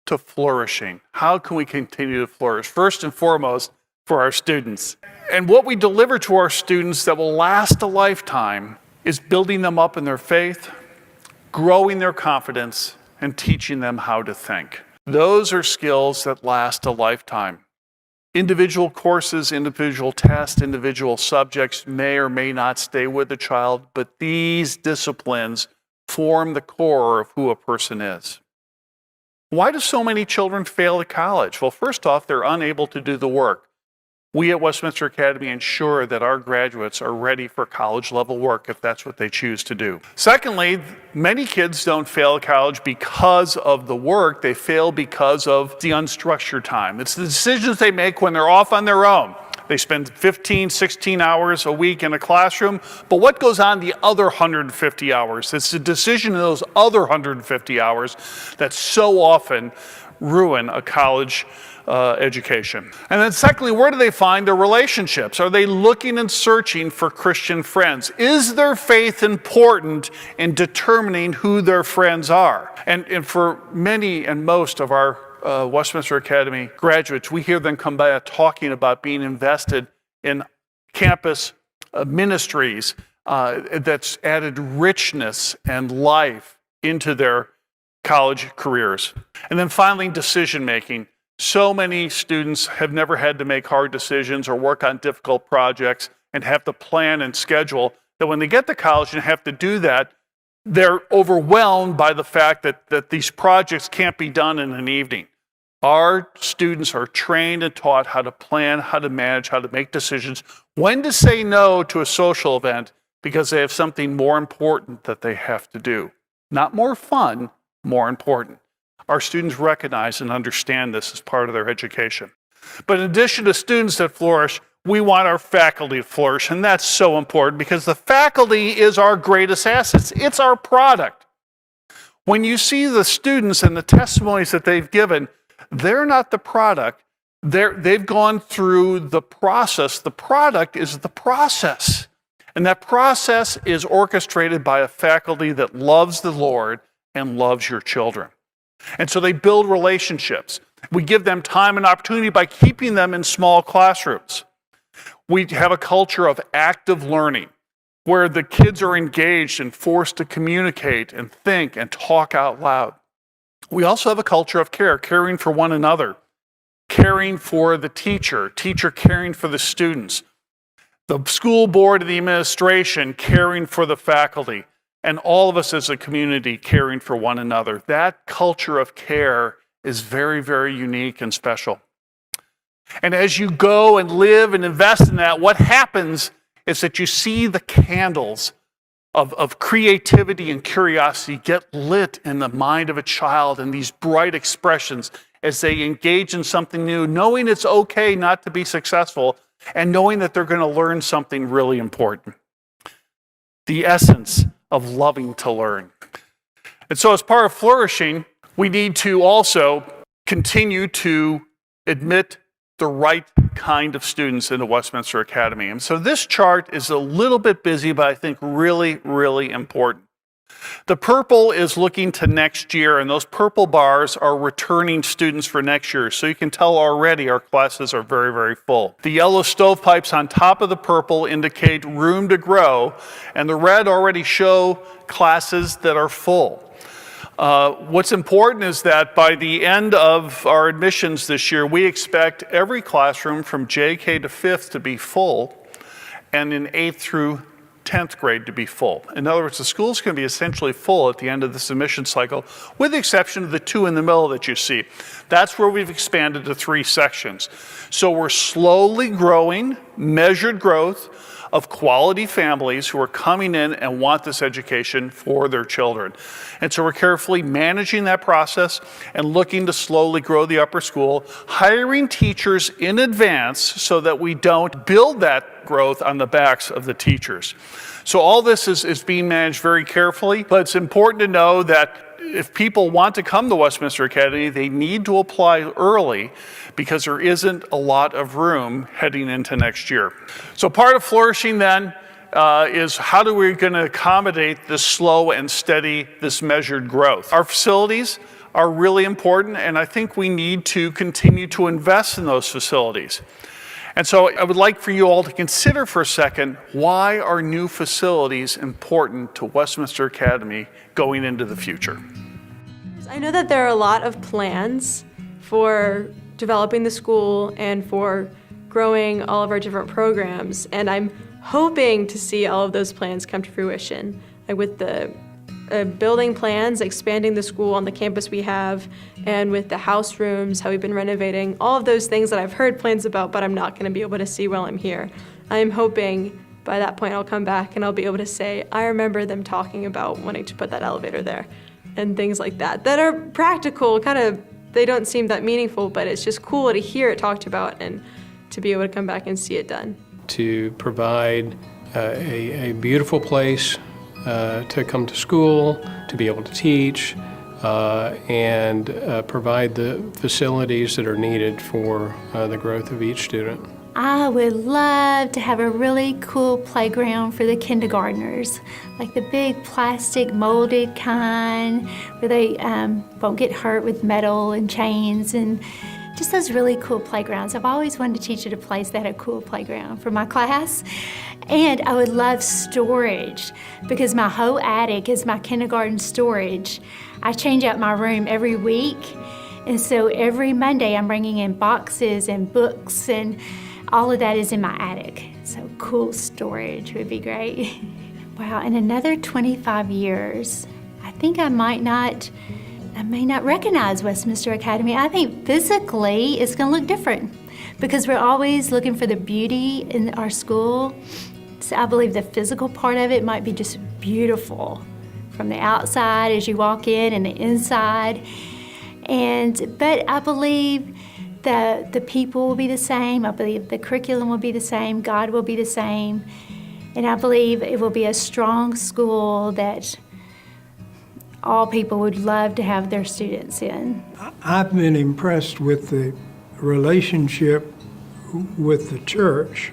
[SPEAKER 1] to flourishing, how can we continue to flourish? First and foremost, for our students. And what we deliver to our students that will last a lifetime is building them up in their faith, growing their confidence, and teaching them how to think. Those are skills that last a lifetime. Individual courses, individual tests, individual subjects may or may not stay with the child, but these disciplines form the core of who a person is. Why do so many children fail at college? Well, first off, they're unable to do the work. We at Westminster Academy ensure that our graduates are ready for college-level work if that's what they choose to do. Secondly, many kids don't fail at college because of the work. They fail because of the unstructured time. It's the decisions they make when they're off on their own. They spend 15, 16 hours a week in a classroom, but what goes on the other 150 hours? It's the decision of those other 150 hours that so often ruin a college education. And then secondly, where do they find their relationships? Are they looking and searching for Christian friends? Is their faith important in determining who their friends are? And for many and most of our Westminster Academy graduates, we hear them come by talking about being invested in campus ministries that's added richness and life into their college careers. And then finally, decision making. So many students have never had to make hard decisions or work on difficult projects and have to plan and schedule that when they get to college and have to do that, they're overwhelmed by the fact that these projects can't be done in an evening. Our students are trained and taught how to plan, how to manage, how to make decisions, when to say no to a social event because they have something more important that they have to do. Not more fun, more important. Our students recognize and understand this as part of their education. But in addition to students that flourish, we want our faculty to flourish, and that's so important because the faculty is our greatest assets. It's our product. When you see the students and the testimonies that they've given, they're not the product. They've gone through the process. The product is the process. And that process is orchestrated by a faculty that loves the Lord and loves your children. And so they build relationships. We give them time and opportunity by keeping them in small classrooms. We have a culture of active learning where the kids are engaged and forced to communicate and think and talk out loud. We also have a culture of care, caring for one another, caring for the teacher caring for the students, the school board and the administration caring for the faculty, and all of us as a community caring for one another. That culture of care is very, very unique and special. And as you go and live and invest in that, what happens is that you see the candles of creativity and curiosity get lit in the mind of a child and these bright expressions as they engage in something new, knowing it's okay not to be successful and knowing that they're going to learn something really important. The essence of loving to learn. And so as part of flourishing, we need to also continue to admit the right kind of students into Westminster Academy. And so this chart is a little bit busy, but I think really, really important. The purple is looking to next year, and those purple bars are returning students for next year. So you can tell already our classes are very, very full. The yellow stovepipes on top of the purple indicate room to grow, and the red already show classes that are full. What's important is that by the end of our admissions this year, we expect every classroom from JK to 5th to be full, and in 8th through 10th grade to be full. In other words, the school's going to be essentially full at the end of this admission cycle, with the exception of the 2 in the middle that you see. That's where we've expanded to 3 sections. So we're slowly growing, measured growth of quality families who are coming in and want this education for their children. And so we're carefully managing that process and looking to slowly grow the upper school, hiring teachers in advance so that we don't build that growth on the backs of the teachers. So all this is being managed very carefully, but it's important to know that if people want to come to Westminster Academy, they need to apply early because there isn't a lot of room heading into next year. So part of flourishing then is how do we going to accommodate this slow and steady, this measured growth? Our facilities are really important, and I think we need to continue to invest in those facilities. And so I would like for you all to consider for a second, why are new facilities important to Westminster Academy going into the future?
[SPEAKER 5] I know that there are a lot of plans for developing the school and for growing all of our different programs, and I'm hoping to see all of those plans come to fruition. Like with the building plans, expanding the school on the campus we have, and with the house rooms, how we've been renovating, all of those things that I've heard plans about, but I'm not going to be able to see while I'm here. I'm hoping by that point I'll come back and I'll be able to say, I remember them talking about wanting to put that elevator there, and things like that, that are practical, kind of, they don't seem that meaningful, but it's just cool to hear it talked about and to be able to come back and see it done.
[SPEAKER 10] To provide a beautiful place to come to school, to be able to teach, and provide the facilities that are needed for the growth of each student.
[SPEAKER 3] I would love to have a really cool playground for the kindergartners, like the big plastic molded kind where they won't get hurt with metal and chains, and just those really cool playgrounds. I've always wanted to teach at a place that had a cool playground for my class. And I would love storage because my whole attic is my kindergarten storage. I change out my room every week, and so every Monday I'm bringing in boxes and books, and all of that is in my attic. So cool storage would be great. wow, in another 25 years, I think I may not recognize Westminster Academy. I think physically it's going to look different because we're always looking for the beauty in our school. So I believe the physical part of it might be just beautiful from the outside as you walk in and the inside. But I believe the people will be the same. I believe the curriculum will be the same. God will be the same. And I believe it will be a strong school that all people would love to have their students in.
[SPEAKER 7] I've been impressed with the relationship with the church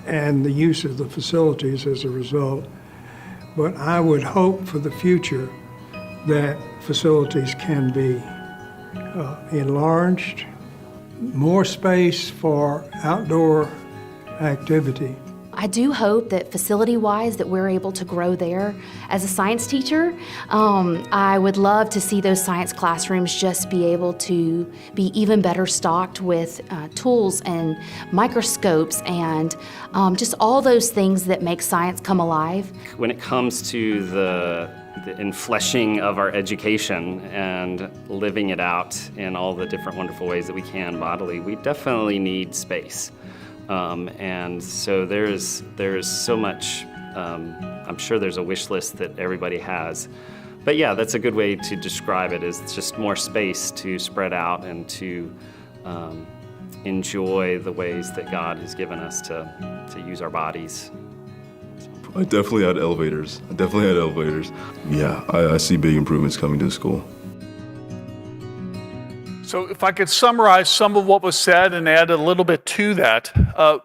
[SPEAKER 7] and the use of the facilities as a result. But I would hope for the future that facilities can be enlarged, more space for outdoor activity.
[SPEAKER 4] I do hope that facility-wise that we're able to grow there. As a science teacher, I would love to see those science classrooms just be able to be even better stocked with tools and microscopes and just all those things that make science come alive.
[SPEAKER 2] When it comes to the enfleshing of our education and living it out in all the different wonderful ways that we can bodily, we definitely need space. And so there is so much, I'm sure there's a wish list that everybody has. But yeah, that's a good way to describe it, is just more space to spread out and to enjoy the ways that God has given us to use our bodies.
[SPEAKER 13] I definitely had elevators. Yeah, I see big improvements coming to the school.
[SPEAKER 1] So if I could summarize some of what was said and add a little bit to that,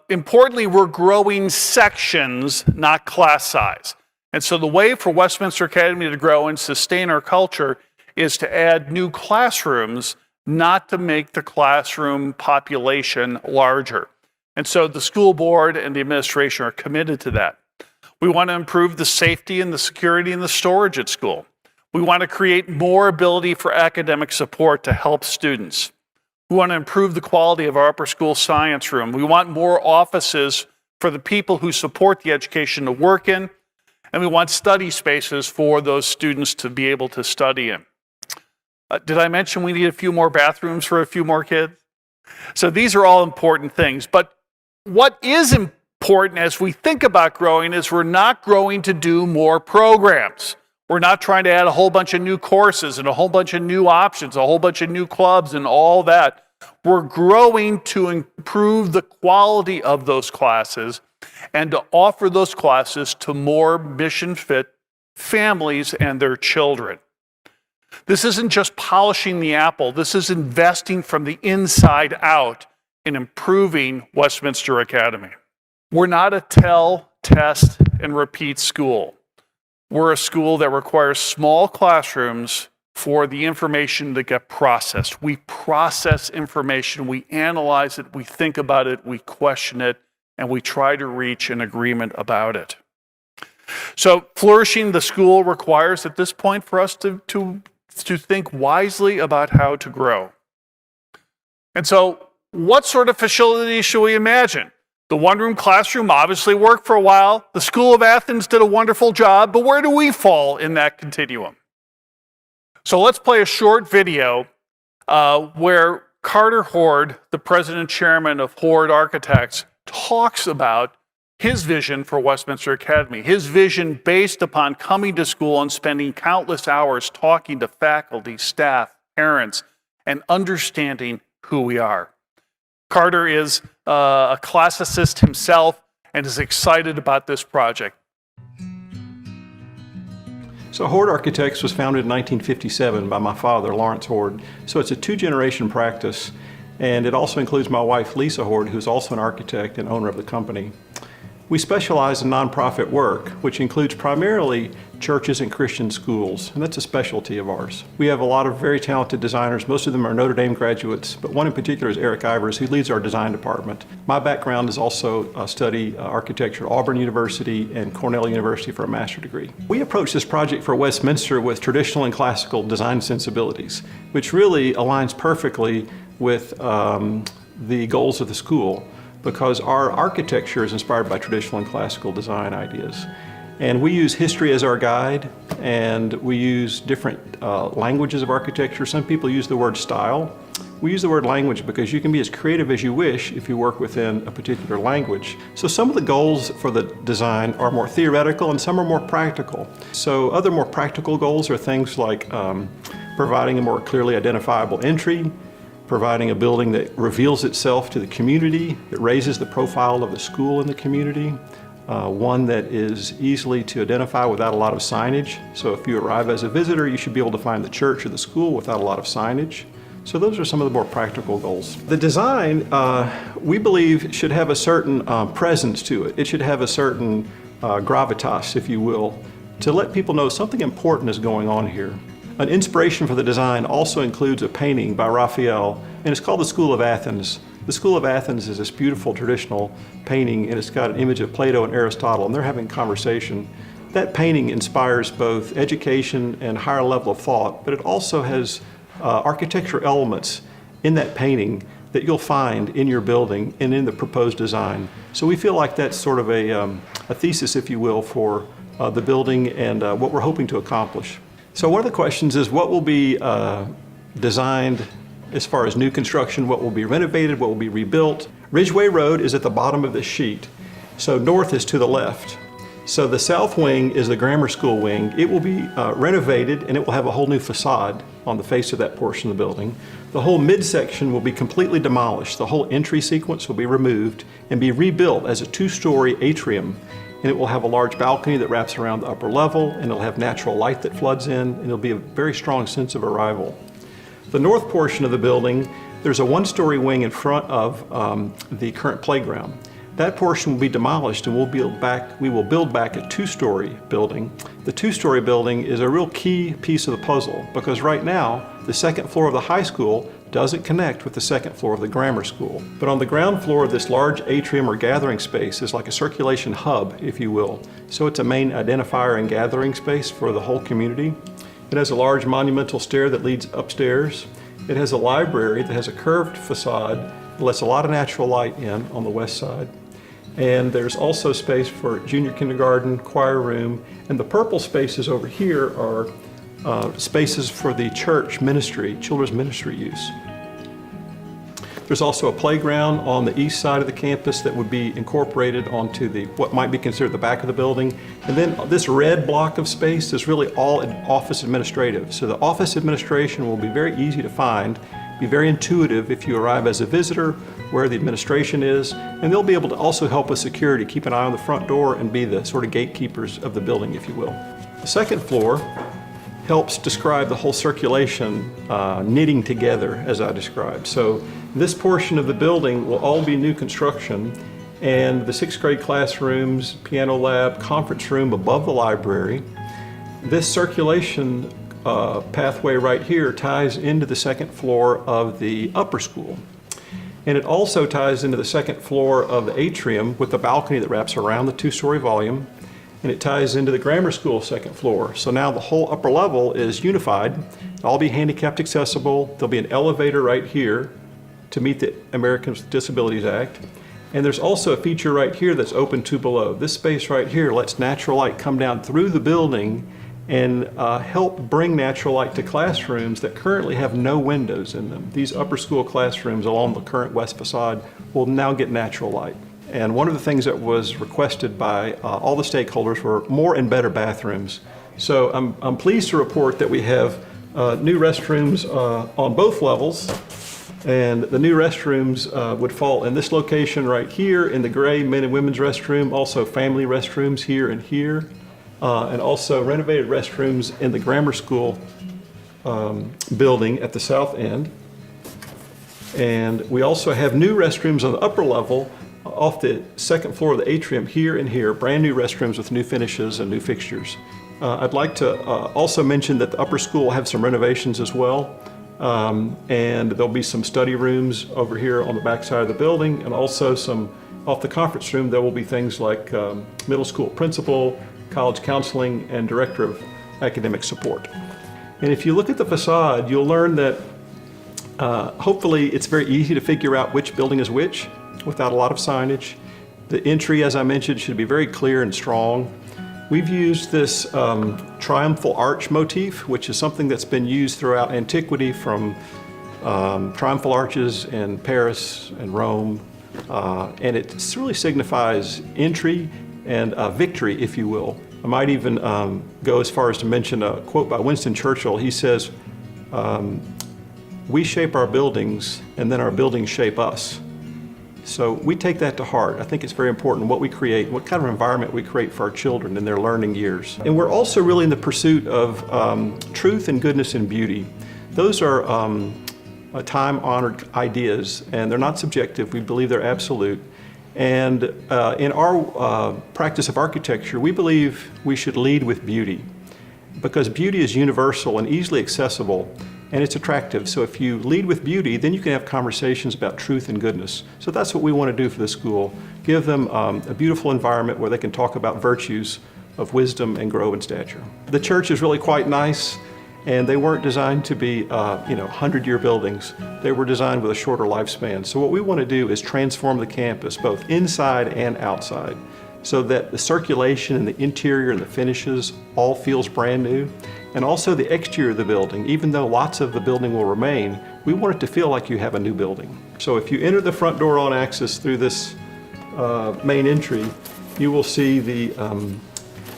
[SPEAKER 1] importantly, we're growing sections, not class size. And so the way for Westminster Academy to grow and sustain our culture is to add new classrooms, not to make the classroom population larger. And so the school board and the administration are committed to that. We want to improve the safety and the security and the storage at school. We want to create more ability for academic support to help students. We want to improve the quality of our upper school science room. We want more offices for the people who support the education to work in, and we want study spaces for those students to be able to study in. Did I mention we need a few more bathrooms for a few more kids? So these are all important things, but what is important as we think about growing is we're not growing to do more programs. We're not trying to add a whole bunch of new courses and a whole bunch of new options, a whole bunch of new clubs and all that. We're growing to improve the quality of those classes and to offer those classes to more mission-fit families and their children. This isn't just polishing the apple. This is investing from the inside out in improving Westminster Academy. We're not a tell, test, and repeat school. We're a school that requires small classrooms for the information to get processed. We process information, we analyze it, we think about it, we question it, and we try to reach an agreement about it. So flourishing the school requires at this point for us to think wisely about how to grow. And so what sort of facilities should we imagine? The one-room classroom obviously worked for a while. The School of Athens did a wonderful job, but where do we fall in that continuum? So let's play a short video where Carter Hord, the president and chairman of Hord Architects, talks about his vision for Westminster Academy, his vision based upon coming to school and spending countless hours talking to faculty, staff, parents, and understanding who we are. Carter is a classicist himself and is excited about this project.
[SPEAKER 15] So Hord Architects was founded in 1957 by my father, Lawrence Hord. So it's a two-generation practice, and it also includes my wife, Lisa Hord, who's also an architect and owner of the company. We specialize in nonprofit work, which includes primarily churches and Christian schools, and that's a specialty of ours. We have a lot of very talented designers. Most of them are Notre Dame graduates, but one in particular is Eric Ivers, who leads our design department. My background is also study architecture at Auburn University and Cornell University for a master's degree. We approached this project for Westminster with traditional and classical design sensibilities, which really aligns perfectly with the goals of the school, because our architecture is inspired by traditional and classical design ideas. And we use history as our guide, and we use different languages of architecture. Some people use the word style. We use the word language because you can be as creative as you wish if you work within a particular language. So some of the goals for the design are more theoretical and some are more practical. So other more practical goals are things like providing a more clearly identifiable entry, providing a building that reveals itself to the community, that raises the profile of the school in the community, one that is easily to identify without a lot of signage. So if you arrive as a visitor, you should be able to find the church or the school without a lot of signage. So those are some of the more practical goals. The design, we believe, should have a certain presence to it. It should have a certain gravitas, if you will, to let people know something important is going on here. An inspiration for the design also includes a painting by Raphael, and it's called The School of Athens. The School of Athens is this beautiful traditional painting, and it's got an image of Plato and Aristotle, and they're having conversation. That painting inspires both education and higher level of thought, but it also has architecture elements in that painting that you'll find in your building and in the proposed design. So we feel like that's sort of a thesis, if you will, for the building and what we're hoping to accomplish. So one of the questions is what will be designed as far as new construction, what will be renovated, what will be rebuilt. Ridgeway Road is at the bottom of this sheet, so north is to the left. So the south wing is the grammar school wing. It will be renovated and it will have a whole new facade on the face of that portion of the building. The whole midsection will be completely demolished. The whole entry sequence will be removed and be rebuilt as a two-story atrium. And it will have a large balcony that wraps around the upper level, and it'll have natural light that floods in, and it'll be a very strong sense of arrival. The north portion of the building, there's a one-story wing in front of the current playground. That portion will be demolished and we will build back a two-story building. The two-story building is a real key piece of the puzzle because right now the second floor of the high school doesn't connect with the second floor of the grammar school. But on the ground floor, this large atrium or gathering space is like a circulation hub, if you will. So it's a main identifier and gathering space for the whole community. It has a large monumental stair that leads upstairs. It has a library that has a curved facade that lets a lot of natural light in on the west side. And there's also space for junior kindergarten, choir room, and the purple spaces over here are spaces for the church ministry, children's ministry use. There's also a playground on the east side of the campus that would be incorporated onto what might be considered the back of the building. And then this red block of space is really all office administrative. So the office administration will be very easy to find, be very intuitive if you arrive as a visitor, where the administration is, and they'll be able to also help with security, keep an eye on the front door and be the sort of gatekeepers of the building, if you will. The second floor helps describe the whole circulation knitting together as I described. So this portion of the building will all be new construction, and the sixth grade classrooms, piano lab, conference room above the library. This circulation pathway right here ties into the second floor of the upper school. And it also ties into the second floor of the atrium with the balcony that wraps around the two-story volume. And it ties into the grammar school second floor. So now the whole upper level is unified. It'll all be handicapped accessible. There'll be an elevator right here to meet the Americans with Disabilities Act. And there's also a feature right here that's open to below. This space right here lets natural light come down through the building and help bring natural light to classrooms that currently have no windows in them. These upper school classrooms along the current west facade will now get natural light. And one of the things that was requested by all the stakeholders were more and better bathrooms. So I'm pleased to report that we have new restrooms on both levels. And the new restrooms would fall in this location right here in the gray men and women's restroom, also family restrooms here and here. And also renovated restrooms in the grammar school building at the south end. And we also have new restrooms on the upper level off the second floor of the atrium here and here, brand new restrooms with new finishes and new fixtures. I'd like to also mention that the upper school will have some renovations as well. And there'll be some study rooms over here on the back side of the building, and also some off the conference room there will be things like middle school principal, college counseling, and director of academic support. And if you look at the facade, you'll learn that hopefully it's very easy to figure out which building is which without a lot of signage. The entry, as I mentioned, should be very clear and strong. We've used this triumphal arch motif, which is something that's been used throughout antiquity, from triumphal arches in Paris and Rome, and it really signifies entry and victory, if you will. I might even go as far as to mention a quote by Winston Churchill. He says, "We shape our buildings, and then our buildings shape us." So we take that to heart. I think it's very important what we create, what kind of environment we create for our children in their learning years. And we're also really in the pursuit of truth and goodness and beauty. Those are time-honored ideas, and they're not subjective. We believe they're absolute. And in our practice of architecture, we believe we should lead with beauty, because beauty is universal and easily accessible, and it's attractive. So if you lead with beauty, then you can have conversations about truth and goodness. So that's what we want to do for the school. Give them a beautiful environment where they can talk about virtues of wisdom and grow in stature. The church is really quite nice, and they weren't designed to be 100-year buildings. They were designed with a shorter lifespan. So what we want to do is transform the campus, both inside and outside, so that the circulation and the interior and the finishes all feels brand new. And also the exterior of the building, even though lots of the building will remain, we want it to feel like you have a new building. So if you enter the front door on access through this main entry, you will see the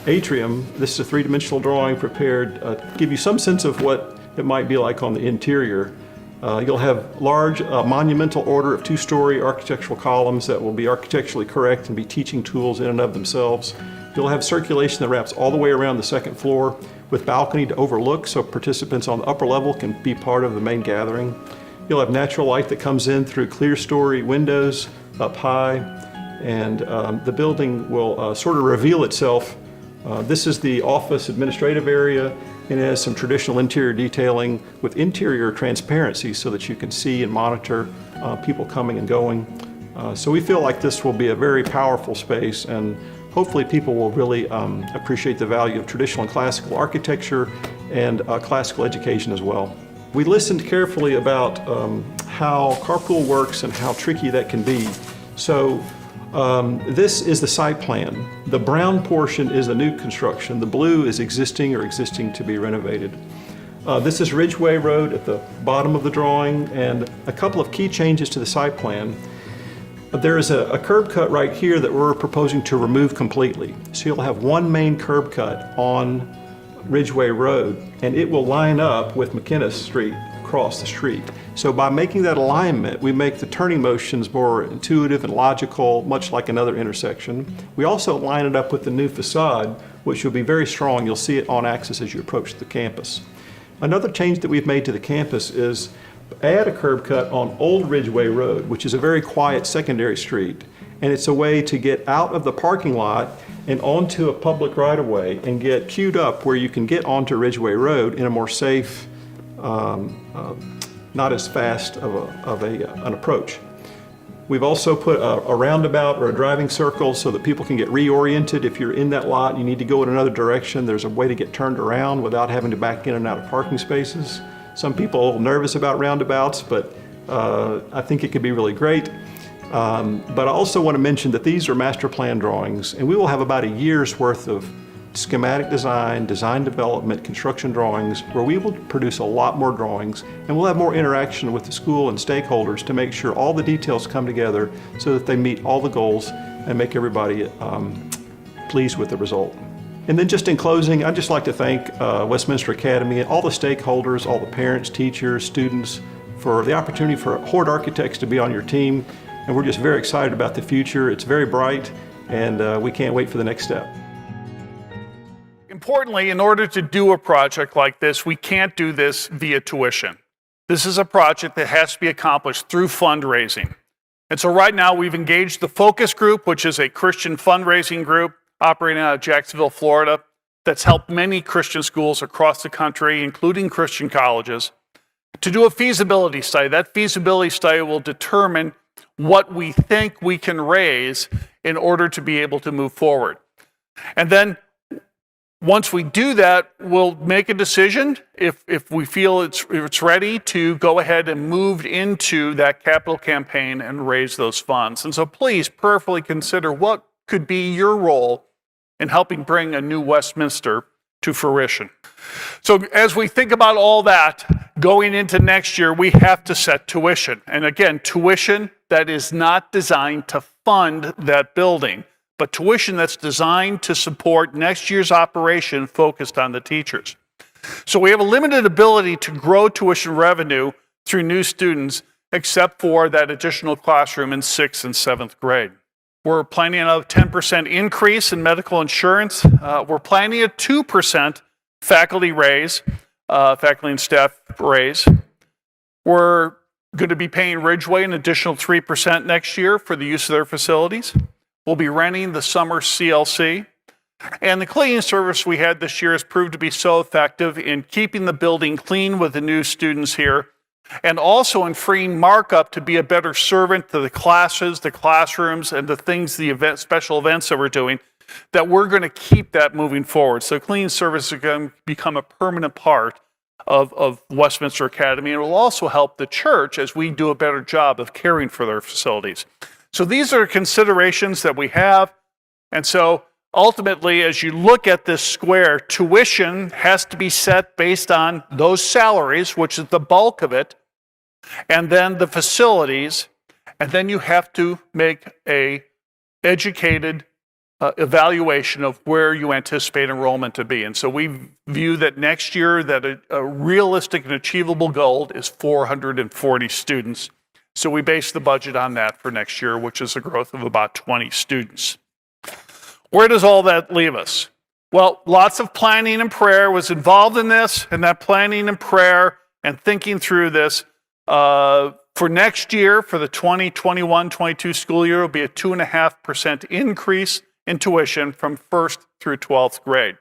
[SPEAKER 15] atrium. This is a three-dimensional drawing prepared to give you some sense of what it might be like on the interior. You'll have large monumental order of two-story architectural columns that will be architecturally correct and be teaching tools in and of themselves. You'll have circulation that wraps all the way around the second floor with balcony to overlook, so participants on the upper level can be part of the main gathering. You'll have natural light that comes in through clear story windows up high, and the building will sort of reveal itself. This is the office administrative area, and it has some traditional interior detailing with interior transparency so that you can see and monitor people coming and going. So we feel like this will be a very powerful space, and hopefully people will really appreciate the value of traditional and classical architecture and classical education as well. We listened carefully about how carpool works and how tricky that can be. So this is the site plan. The brown portion is the new construction. The blue is existing or existing to be renovated. This is Ridgeway Road at the bottom of the drawing, and a couple of key changes to the site plan. There is a curb cut right here that we're proposing to remove completely. So you'll have one main curb cut on Ridgeway Road, and it will line up with McInnes Street across the street. So by making that alignment, we make the turning motions more intuitive and logical, much like another intersection. We also line it up with the new facade, which will be very strong. You'll see it on axis as you approach the campus. Another change that we've made to the campus is add a curb cut on Old Ridgeway Road, which is a very quiet secondary street. And it's a way to get out of the parking lot and onto a public right-of-way and get queued up where you can get onto Ridgeway Road in a more safe, not as fast of an approach. We've also put a roundabout or a driving circle so that people can get reoriented. If you're in that lot, you need to go in another direction, there's a way to get turned around without having to back in and out of parking spaces. Some people are a little nervous about roundabouts, but I think it could be really great. But I also want to mention that these are master plan drawings, and we will have about a year's worth of schematic design, design development, construction drawings, where we will produce a lot more drawings, and we'll have more interaction with the school and stakeholders to make sure all the details come together so that they meet all the goals and make everybody pleased with the result. And then just in closing, I'd just like to thank Westminster Academy and all the stakeholders, all the parents, teachers, students, for the opportunity for Horde Architects to be on your team. And we're just very excited about the future. It's very bright, and we can't wait for the next step.
[SPEAKER 1] Importantly, in order to do a project like this, we can't do this via tuition. This is a project that has to be accomplished through fundraising. And so right now we've engaged the Focus Group, which is a Christian fundraising group operating out of Jacksonville, Florida, that's helped many Christian schools across the country, including Christian colleges, to do a feasibility study. That feasibility study will determine what we think we can raise in order to be able to move forward. And then once we do that, we'll make a decision if we feel it's ready to go ahead and move into that capital campaign and raise those funds. And so please prayerfully consider what could be your role in helping bring a new Westminster to fruition. So as we think about all that going into next year, we have to set tuition. And again, tuition that is not designed to fund that building, but tuition that's designed to support next year's operation focused on the teachers. So we have a limited ability to grow tuition revenue through new students, except for that additional classroom in 6th and 7th grade. We're planning a 10% increase in medical insurance. We're planning a 2% faculty raise, faculty and staff raise. We're going to be paying Ridgeway an additional 3% next year for the use of their facilities. We'll be renting the summer CLC. And the cleaning service we had this year has proved to be so effective in keeping the building clean with the new students here, and also in freeing markup to be a better servant to the classes, the classrooms, and the things, the special events that we're doing, that we're going to keep that moving forward. So cleaning service is going to become a permanent part of Westminster Academy, and it will also help the church as we do a better job of caring for their facilities. So these are considerations that we have, and so ultimately, as you look at this square, tuition has to be set based on those salaries, which is the bulk of it, and then the facilities, and then you have to make a educated evaluation of where you anticipate enrollment to be. And so we view that next year that a realistic and achievable goal is 440 students. So we base the budget on that for next year, which is a growth of about 20 students. Where does all that leave us? Well, lots of planning and prayer was involved in this, and that planning and prayer and thinking through this for next year, for the 2021-22 school year, will be a 2.5% increase in tuition from 1st through 12th grade.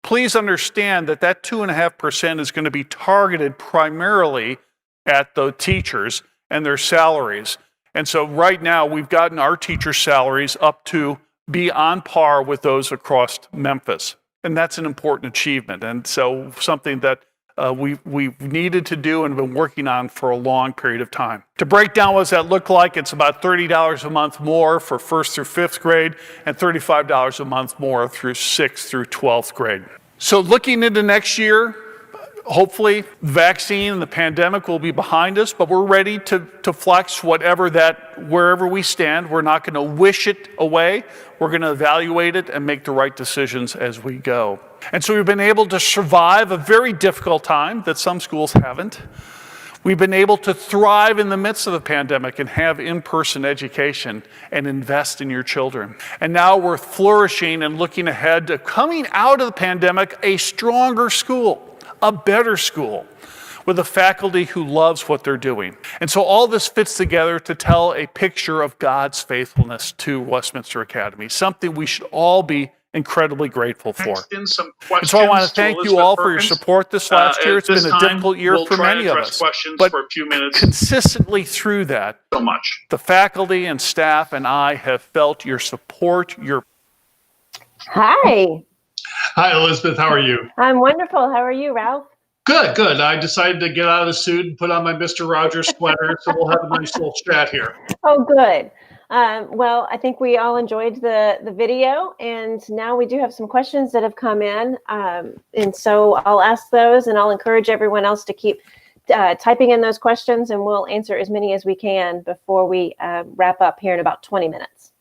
[SPEAKER 1] Please understand that that 2.5% is going to be targeted primarily at the teachers and their salaries. And so right now, we've gotten our teacher salaries up to be on par with those across Memphis. And that's an important achievement. And so something that we've needed to do and been working on for a long period of time. To break down what does that look like, it's about $30 a month more for 1st through 5th grade and $35 a month more through 6th through 12th grade. So looking into next year, hopefully the vaccine and the pandemic will be behind us, but we're ready to flex wherever we stand. We're not going to wish it away. We're going to evaluate it and make the right decisions as we go. And so we've been able to survive a very difficult time that some schools haven't. We've been able to thrive in the midst of the pandemic and have in-person education and invest in your children. And now we're flourishing and looking ahead to coming out of the pandemic a stronger school, a better school, with a faculty who loves what they're doing. And so all this fits together to tell a picture of God's faithfulness to Westminster Academy, something we should all be incredibly grateful for. And so I want to thank you all for your support this last year. It's been a difficult year for many of us, but consistently through that, the faculty and staff and I have felt your support, your...
[SPEAKER 16] Hi.
[SPEAKER 1] Hi, Elizabeth. How are you?
[SPEAKER 16] I'm wonderful. How are you, Ralph?
[SPEAKER 1] Good, good. I decided to get out of the suit and put on my Mr. Rogers sweater, so we'll have a nice little chat here.
[SPEAKER 16] Oh, good. Well, I think we all enjoyed the video, and now we do have some questions that have come in. And so I'll ask those, and I'll encourage everyone else to keep typing in those questions, and we'll answer as many as we can before we wrap up here in about 20 minutes.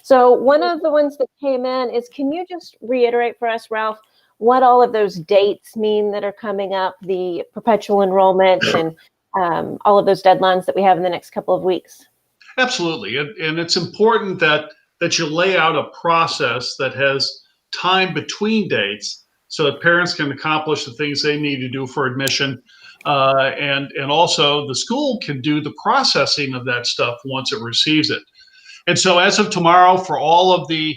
[SPEAKER 16] So one of the ones that came in is, can you just reiterate for us, Ralph, what all of those dates mean that are coming up, the perpetual enrollment and all of those deadlines that we have in the next couple of weeks?
[SPEAKER 1] Absolutely. And it's important that you lay out a process that has time between dates so that parents can accomplish the things they need to do for admission. And also the school can do the processing of that stuff once it receives it. And so as of tomorrow, for all of the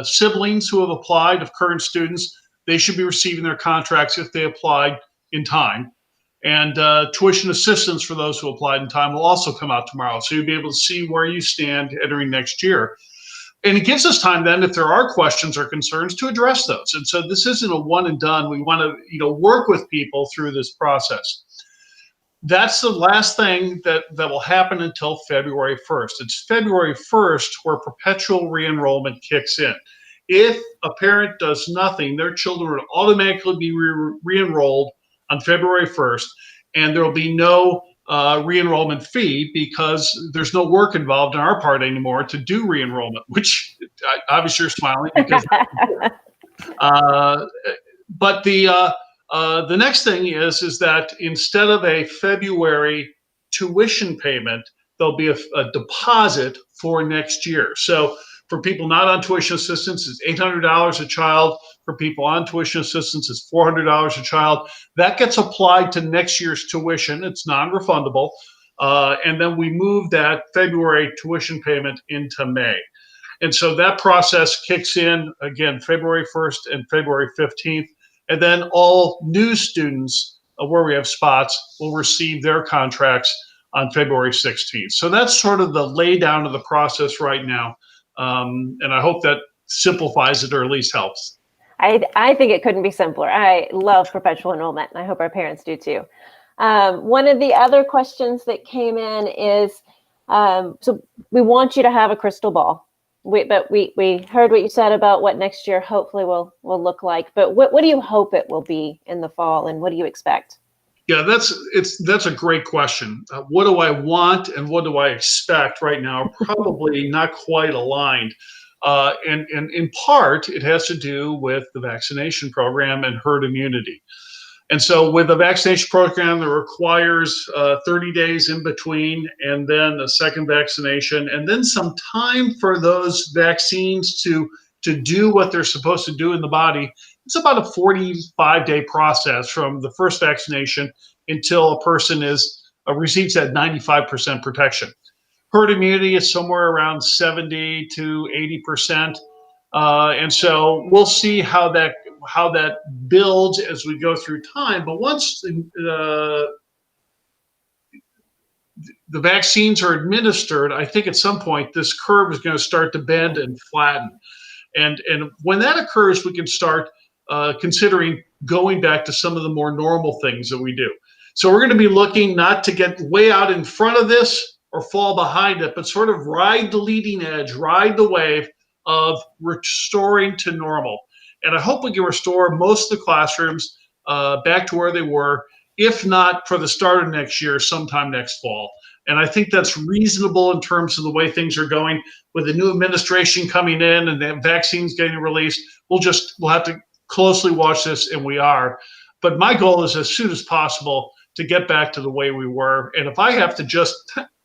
[SPEAKER 1] siblings who have applied, of current students, they should be receiving their contracts if they applied in time. And tuition assistance for those who applied in time will also come out tomorrow. So you'll be able to see where you stand entering next year. And it gives us time then, if there are questions or concerns, to address those. And so this isn't a one and done. We want to work with people through this process. that's the last thing that will happen until February 1st. It's February 1st where perpetual re-enrollment kicks in. If a parent does nothing, their children will automatically be re-enrolled on February 1st, and there will be no re-enrollment fee because there's no work involved on our part anymore to do re-enrollment, which obviously you're smiling because but the next thing is that instead of a February tuition payment, there'll be a deposit for next year. So for people not on tuition assistance, it's $800 a child. For people on tuition assistance, it's $400 a child. That gets applied to next year's tuition. It's non-refundable. And then we move that February tuition payment into May. And so that process kicks in again February 1st and February 15th. And then all new students where we have spots will receive their contracts on February 16th. So that's sort of the lay down of the process right now. And I hope that simplifies it or at least helps.
[SPEAKER 16] I think it couldn't be simpler. I love perpetual enrollment, and I hope our parents do too. One of the other questions that came in is, so we want you to have a crystal ball. But we heard what you said about what next year hopefully will look like. But what do you hope it will be in the fall, and what do you expect?
[SPEAKER 1] Yeah, that's a great question. What do I want and what do I expect right now are probably not quite aligned. And in part, it has to do with the vaccination program and herd immunity. And so with a vaccination program that requires 30 days in between and then a second vaccination and then some time for those vaccines to do what they're supposed to do in the body, it's about a 45-day process from the first vaccination until a person receives that 95% protection. Herd immunity is somewhere around 70 to 80%. And so we'll see how that builds as we go through time. But once the vaccines are administered, I think at some point this curve is going to start to bend and flatten. And when that occurs, we can start considering going back to some of the more normal things that we do. So we're going to be looking not to get way out in front of this or fall behind it, but sort of ride the leading edge, ride the wave of restoring to normal. And I hope we can restore most of the classrooms back to where they were, if not for the start of next year, sometime next fall. And I think that's reasonable in terms of the way things are going. With the new administration coming in and the vaccines getting released, we'll have to closely watch this, and we are. But my goal is as soon as possible to get back to the way we were. And if I have to just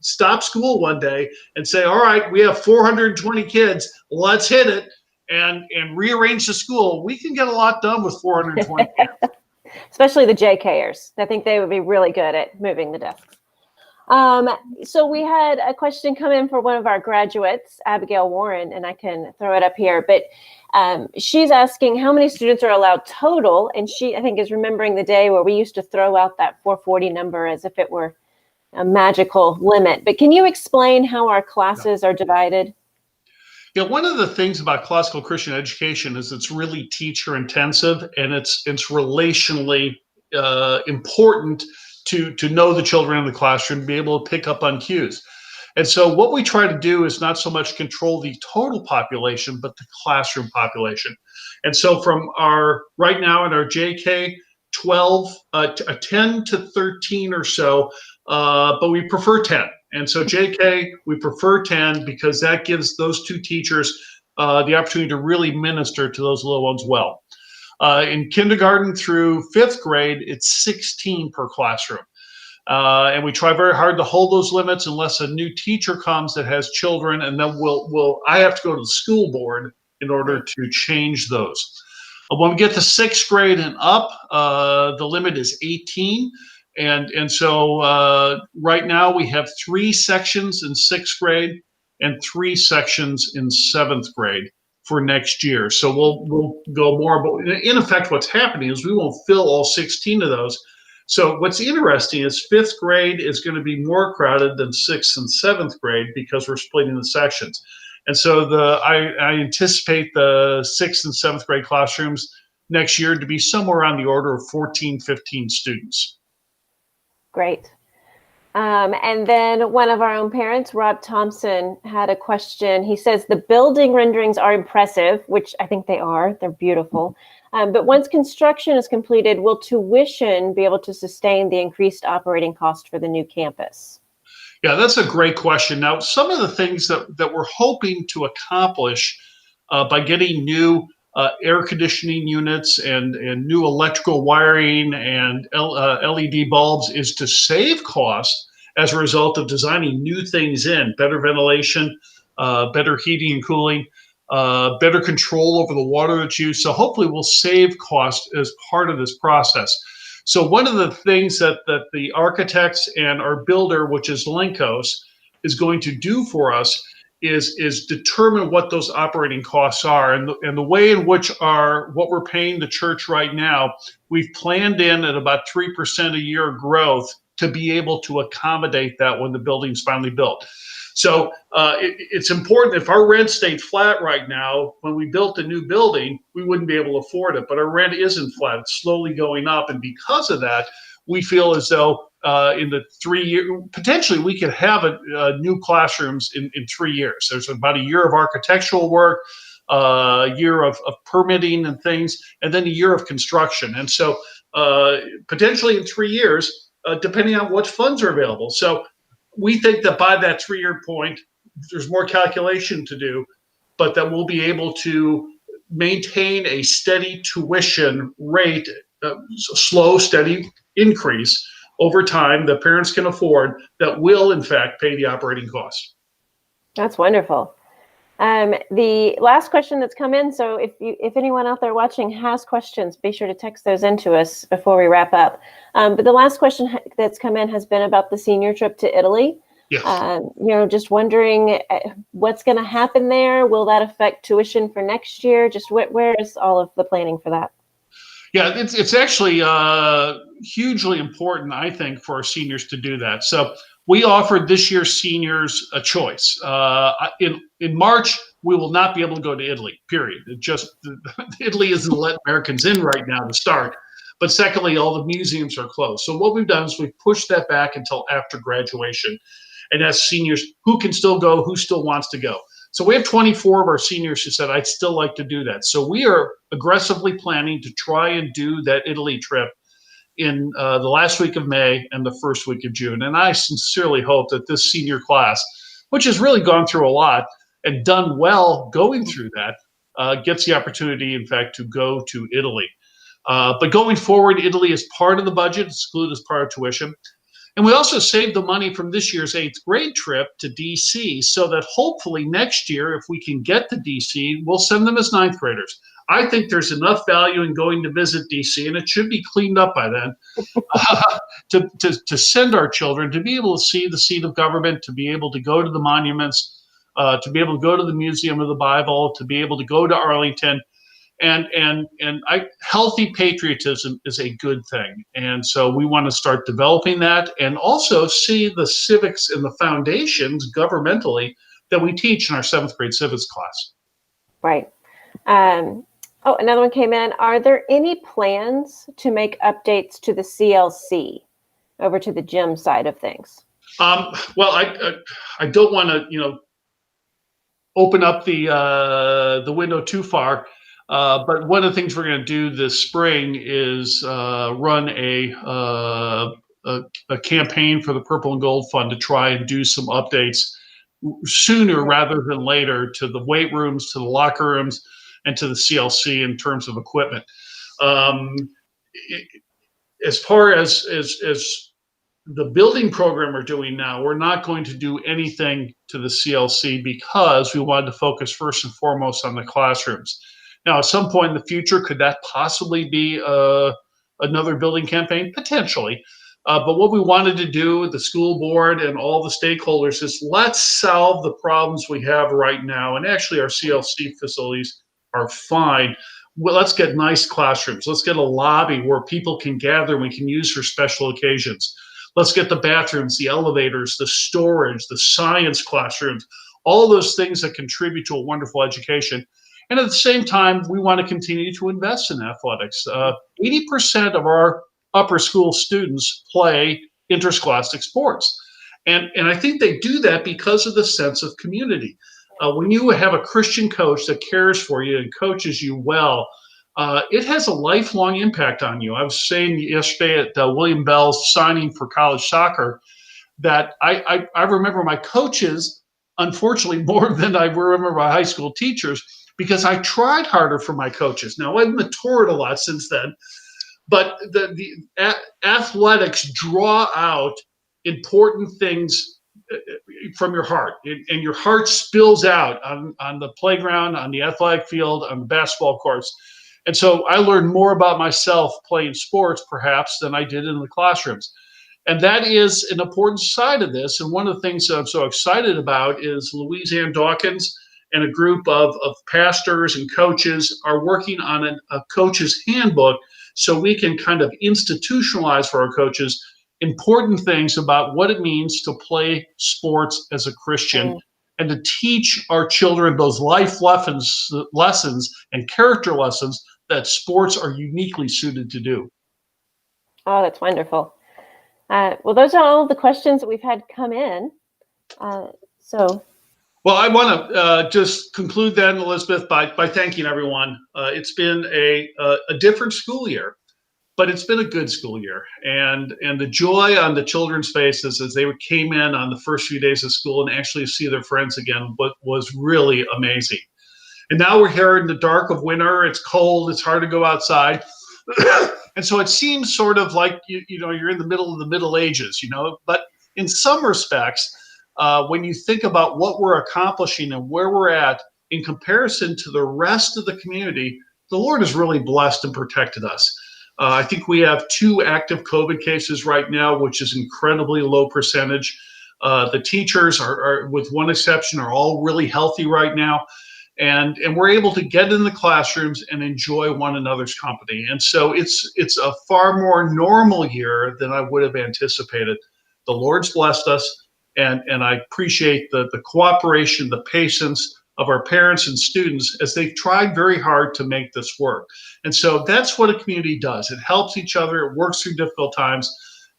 [SPEAKER 1] stop school one day and say, all right, we have 420 kids, let's hit it and rearrange the school, we can get a lot done with 420 kids.
[SPEAKER 16] Especially the JKers. I think they would be really good at moving the desks. So we had a question come in for one of our graduates, Abigail Warren, and I can throw it up here. But she's asking how many students are allowed total. And she, I think, is remembering the day where we used to throw out that 440 number as if it were a magical limit. But can you explain how our classes are divided?
[SPEAKER 1] Yeah, one of the things about classical Christian education is it's really teacher intensive, and it's relationally important to know the children in the classroom, be able to pick up on cues. And so what we try to do is not so much control the total population, but the classroom population. And so from right now in our JK, 10 to 13 or so, but we prefer 10. And so JK, we prefer 10 because that gives those two teachers the opportunity to really minister to those little ones well. In kindergarten through 5th grade, it's 16 per classroom. And we try very hard to hold those limits unless a new teacher comes that has children, and then I have to go to the school board in order to change those. When we get to 6th grade and up, the limit is 18. And so right now we have 3 sections in 6th grade and 3 sections in 7th grade for next year. So we'll go more, but in effect what's happening is we won't fill all 16 of those. So what's interesting is 5th grade is going to be more crowded than 6th and 7th grade because we're splitting the sections. And so I anticipate the 6th and 7th grade classrooms next year to be somewhere on the order of 14, 15 students.
[SPEAKER 16] Great. And then one of our own parents, Rob Thompson, had a question. He says, the building renderings are impressive, which I think they are. They're beautiful. But once construction is completed, will tuition be able to sustain the increased operating cost for the new campus?
[SPEAKER 1] Yeah, that's a great question. Now, some of the things that we're hoping to accomplish by getting new air conditioning units and new electrical wiring and LED bulbs is to save costs as a result of designing new things in, better ventilation, better heating and cooling, better control over the water that's used. So hopefully we'll save cost as part of this process. So one of the things that the architects and our builder, which is Linkos, is going to do for us is determine what those operating costs are. And the way in which what we're paying the church right now, we've planned in at about 3% a year growth to be able to accommodate that when the building's finally built. So it's important. If our rent stayed flat right now, when we built a new building, we wouldn't be able to afford it. But our rent isn't flat; it's slowly going up, and because of that, we feel as though in the 3 year, potentially we could have new classrooms in 3 years. There's about a year of architectural work, a year of permitting and things, and then a year of construction. And so potentially in 3 years, depending on what funds are available. So we think that by that 3 year point, there's more calculation to do, but that we'll be able to maintain a steady tuition rate, slow, steady increase over time that parents can afford that will, in fact, pay the operating costs.
[SPEAKER 16] That's wonderful. The last question that's come in, so if anyone out there watching has questions, be sure to text those into us before we wrap up. But the last question that's come in has been about the senior trip to Italy.
[SPEAKER 1] Yes.
[SPEAKER 16] Just wondering what's going to happen there. Will that affect tuition for next year? Just where is all of the planning for that?
[SPEAKER 1] Yeah, it's actually hugely important, I think, for our seniors to do that. So we offered this year's seniors a choice. In March, we will not be able to go to Italy, period. Italy isn't letting Americans in right now to start. But secondly, all the museums are closed. So what we've done is we've pushed that back until after graduation. And as seniors, who can still go, who still wants to go. So we have 24 of our seniors who said, I'd still like to do that. So we are aggressively planning to try and do that Italy trip in the last week of May and the first week of June. And I sincerely hope that this senior class, which has really gone through a lot and done well going through that, gets the opportunity, in fact, to go to Italy. But going forward, Italy is part of the budget, it's excluded as part of tuition. And we also saved the money from this year's 8th grade trip to DC so that hopefully next year, if we can get to DC, we'll send them as 9th graders. I think there's enough value in going to visit DC, and it should be cleaned up by then, to send our children to be able to see the seat of government, to be able to go to the monuments, to be able to go to the Museum of the Bible, to be able to go to Arlington. And healthy patriotism is a good thing. And so we want to start developing that and also see the civics and the foundations governmentally that we teach in our 7th grade civics class.
[SPEAKER 16] Right. Another one came in. Are there any plans to make updates to the CLC over to the gym side of things?
[SPEAKER 1] Well, I don't want to, open up the window too far. But one of the things we're going to do this spring is run a campaign for the Purple and Gold Fund to try and do some updates sooner rather than later to the weight rooms, to the locker rooms, and to the CLC in terms of equipment. As far as the building program we're doing now, we're not going to do anything to the CLC because we wanted to focus first and foremost on the classrooms. Now, at some point in the future, could that possibly be another building campaign? Potentially. But what we wanted to do, the school board and all the stakeholders, is let's solve the problems we have right now. And actually, our CLC facilities are fine. Well, let's get nice classrooms. Let's get a lobby where people can gather and we can use for special occasions. Let's get the bathrooms, the elevators, the storage, the science classrooms, all those things that contribute to a wonderful education. And at the same time, we want to continue to invest in athletics. 80% of our upper school students play interscholastic sports.
[SPEAKER 17] And I think they do that because of the sense of community. When you have a Christian coach that cares for you and coaches you well, it has a lifelong impact on you. I was saying yesterday at William Bell's signing for college soccer that I remember my coaches, unfortunately, more than I remember my high school teachers, because I tried harder for my coaches. Now, I've matured a lot since then, but athletics draw out important things from your heart, and your heart spills out on the playground, on the athletic field, on the basketball courts. And so I learned more about myself playing sports perhaps than I did in the classrooms. And that is an important side of this. And one of the things that I'm so excited about is Louise Ann Dawkins and a group of pastors and coaches are working on a coach's handbook so we can kind of institutionalize for our coaches important things about what it means to play sports as a Christian and to teach our children those life lessons and character lessons that sports are uniquely suited to do.
[SPEAKER 16] Oh, that's wonderful. Well, those are all the questions that we've had come in.
[SPEAKER 17] Well, I want to just conclude then, Elizabeth, by thanking everyone. It's been a different school year, but it's been a good school year. And the joy on the children's faces as they came in on the first few days of school and actually see their friends again was really amazing. And now we're here in the dark of winter. It's cold. It's hard to go outside. And so it seems sort of like, you're in the middle of the Middle Ages, but in some respects, when you think about what we're accomplishing and where we're at in comparison to the rest of the community, the Lord has really blessed and protected us. I think we have 2 active COVID cases right now, which is incredibly low percentage. The teachers are, with one exception, are all really healthy right now. And we're able to get in the classrooms and enjoy one another's company. And so it's a far more normal year than I would have anticipated. The Lord's blessed us, and I appreciate the cooperation, the patience of our parents and students as they've tried very hard to make this work. And so that's what a community does. It helps each other, it works through difficult times,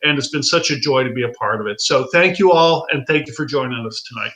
[SPEAKER 17] and it's been such a joy to be a part of it. So thank you all, and thank you for joining us tonight.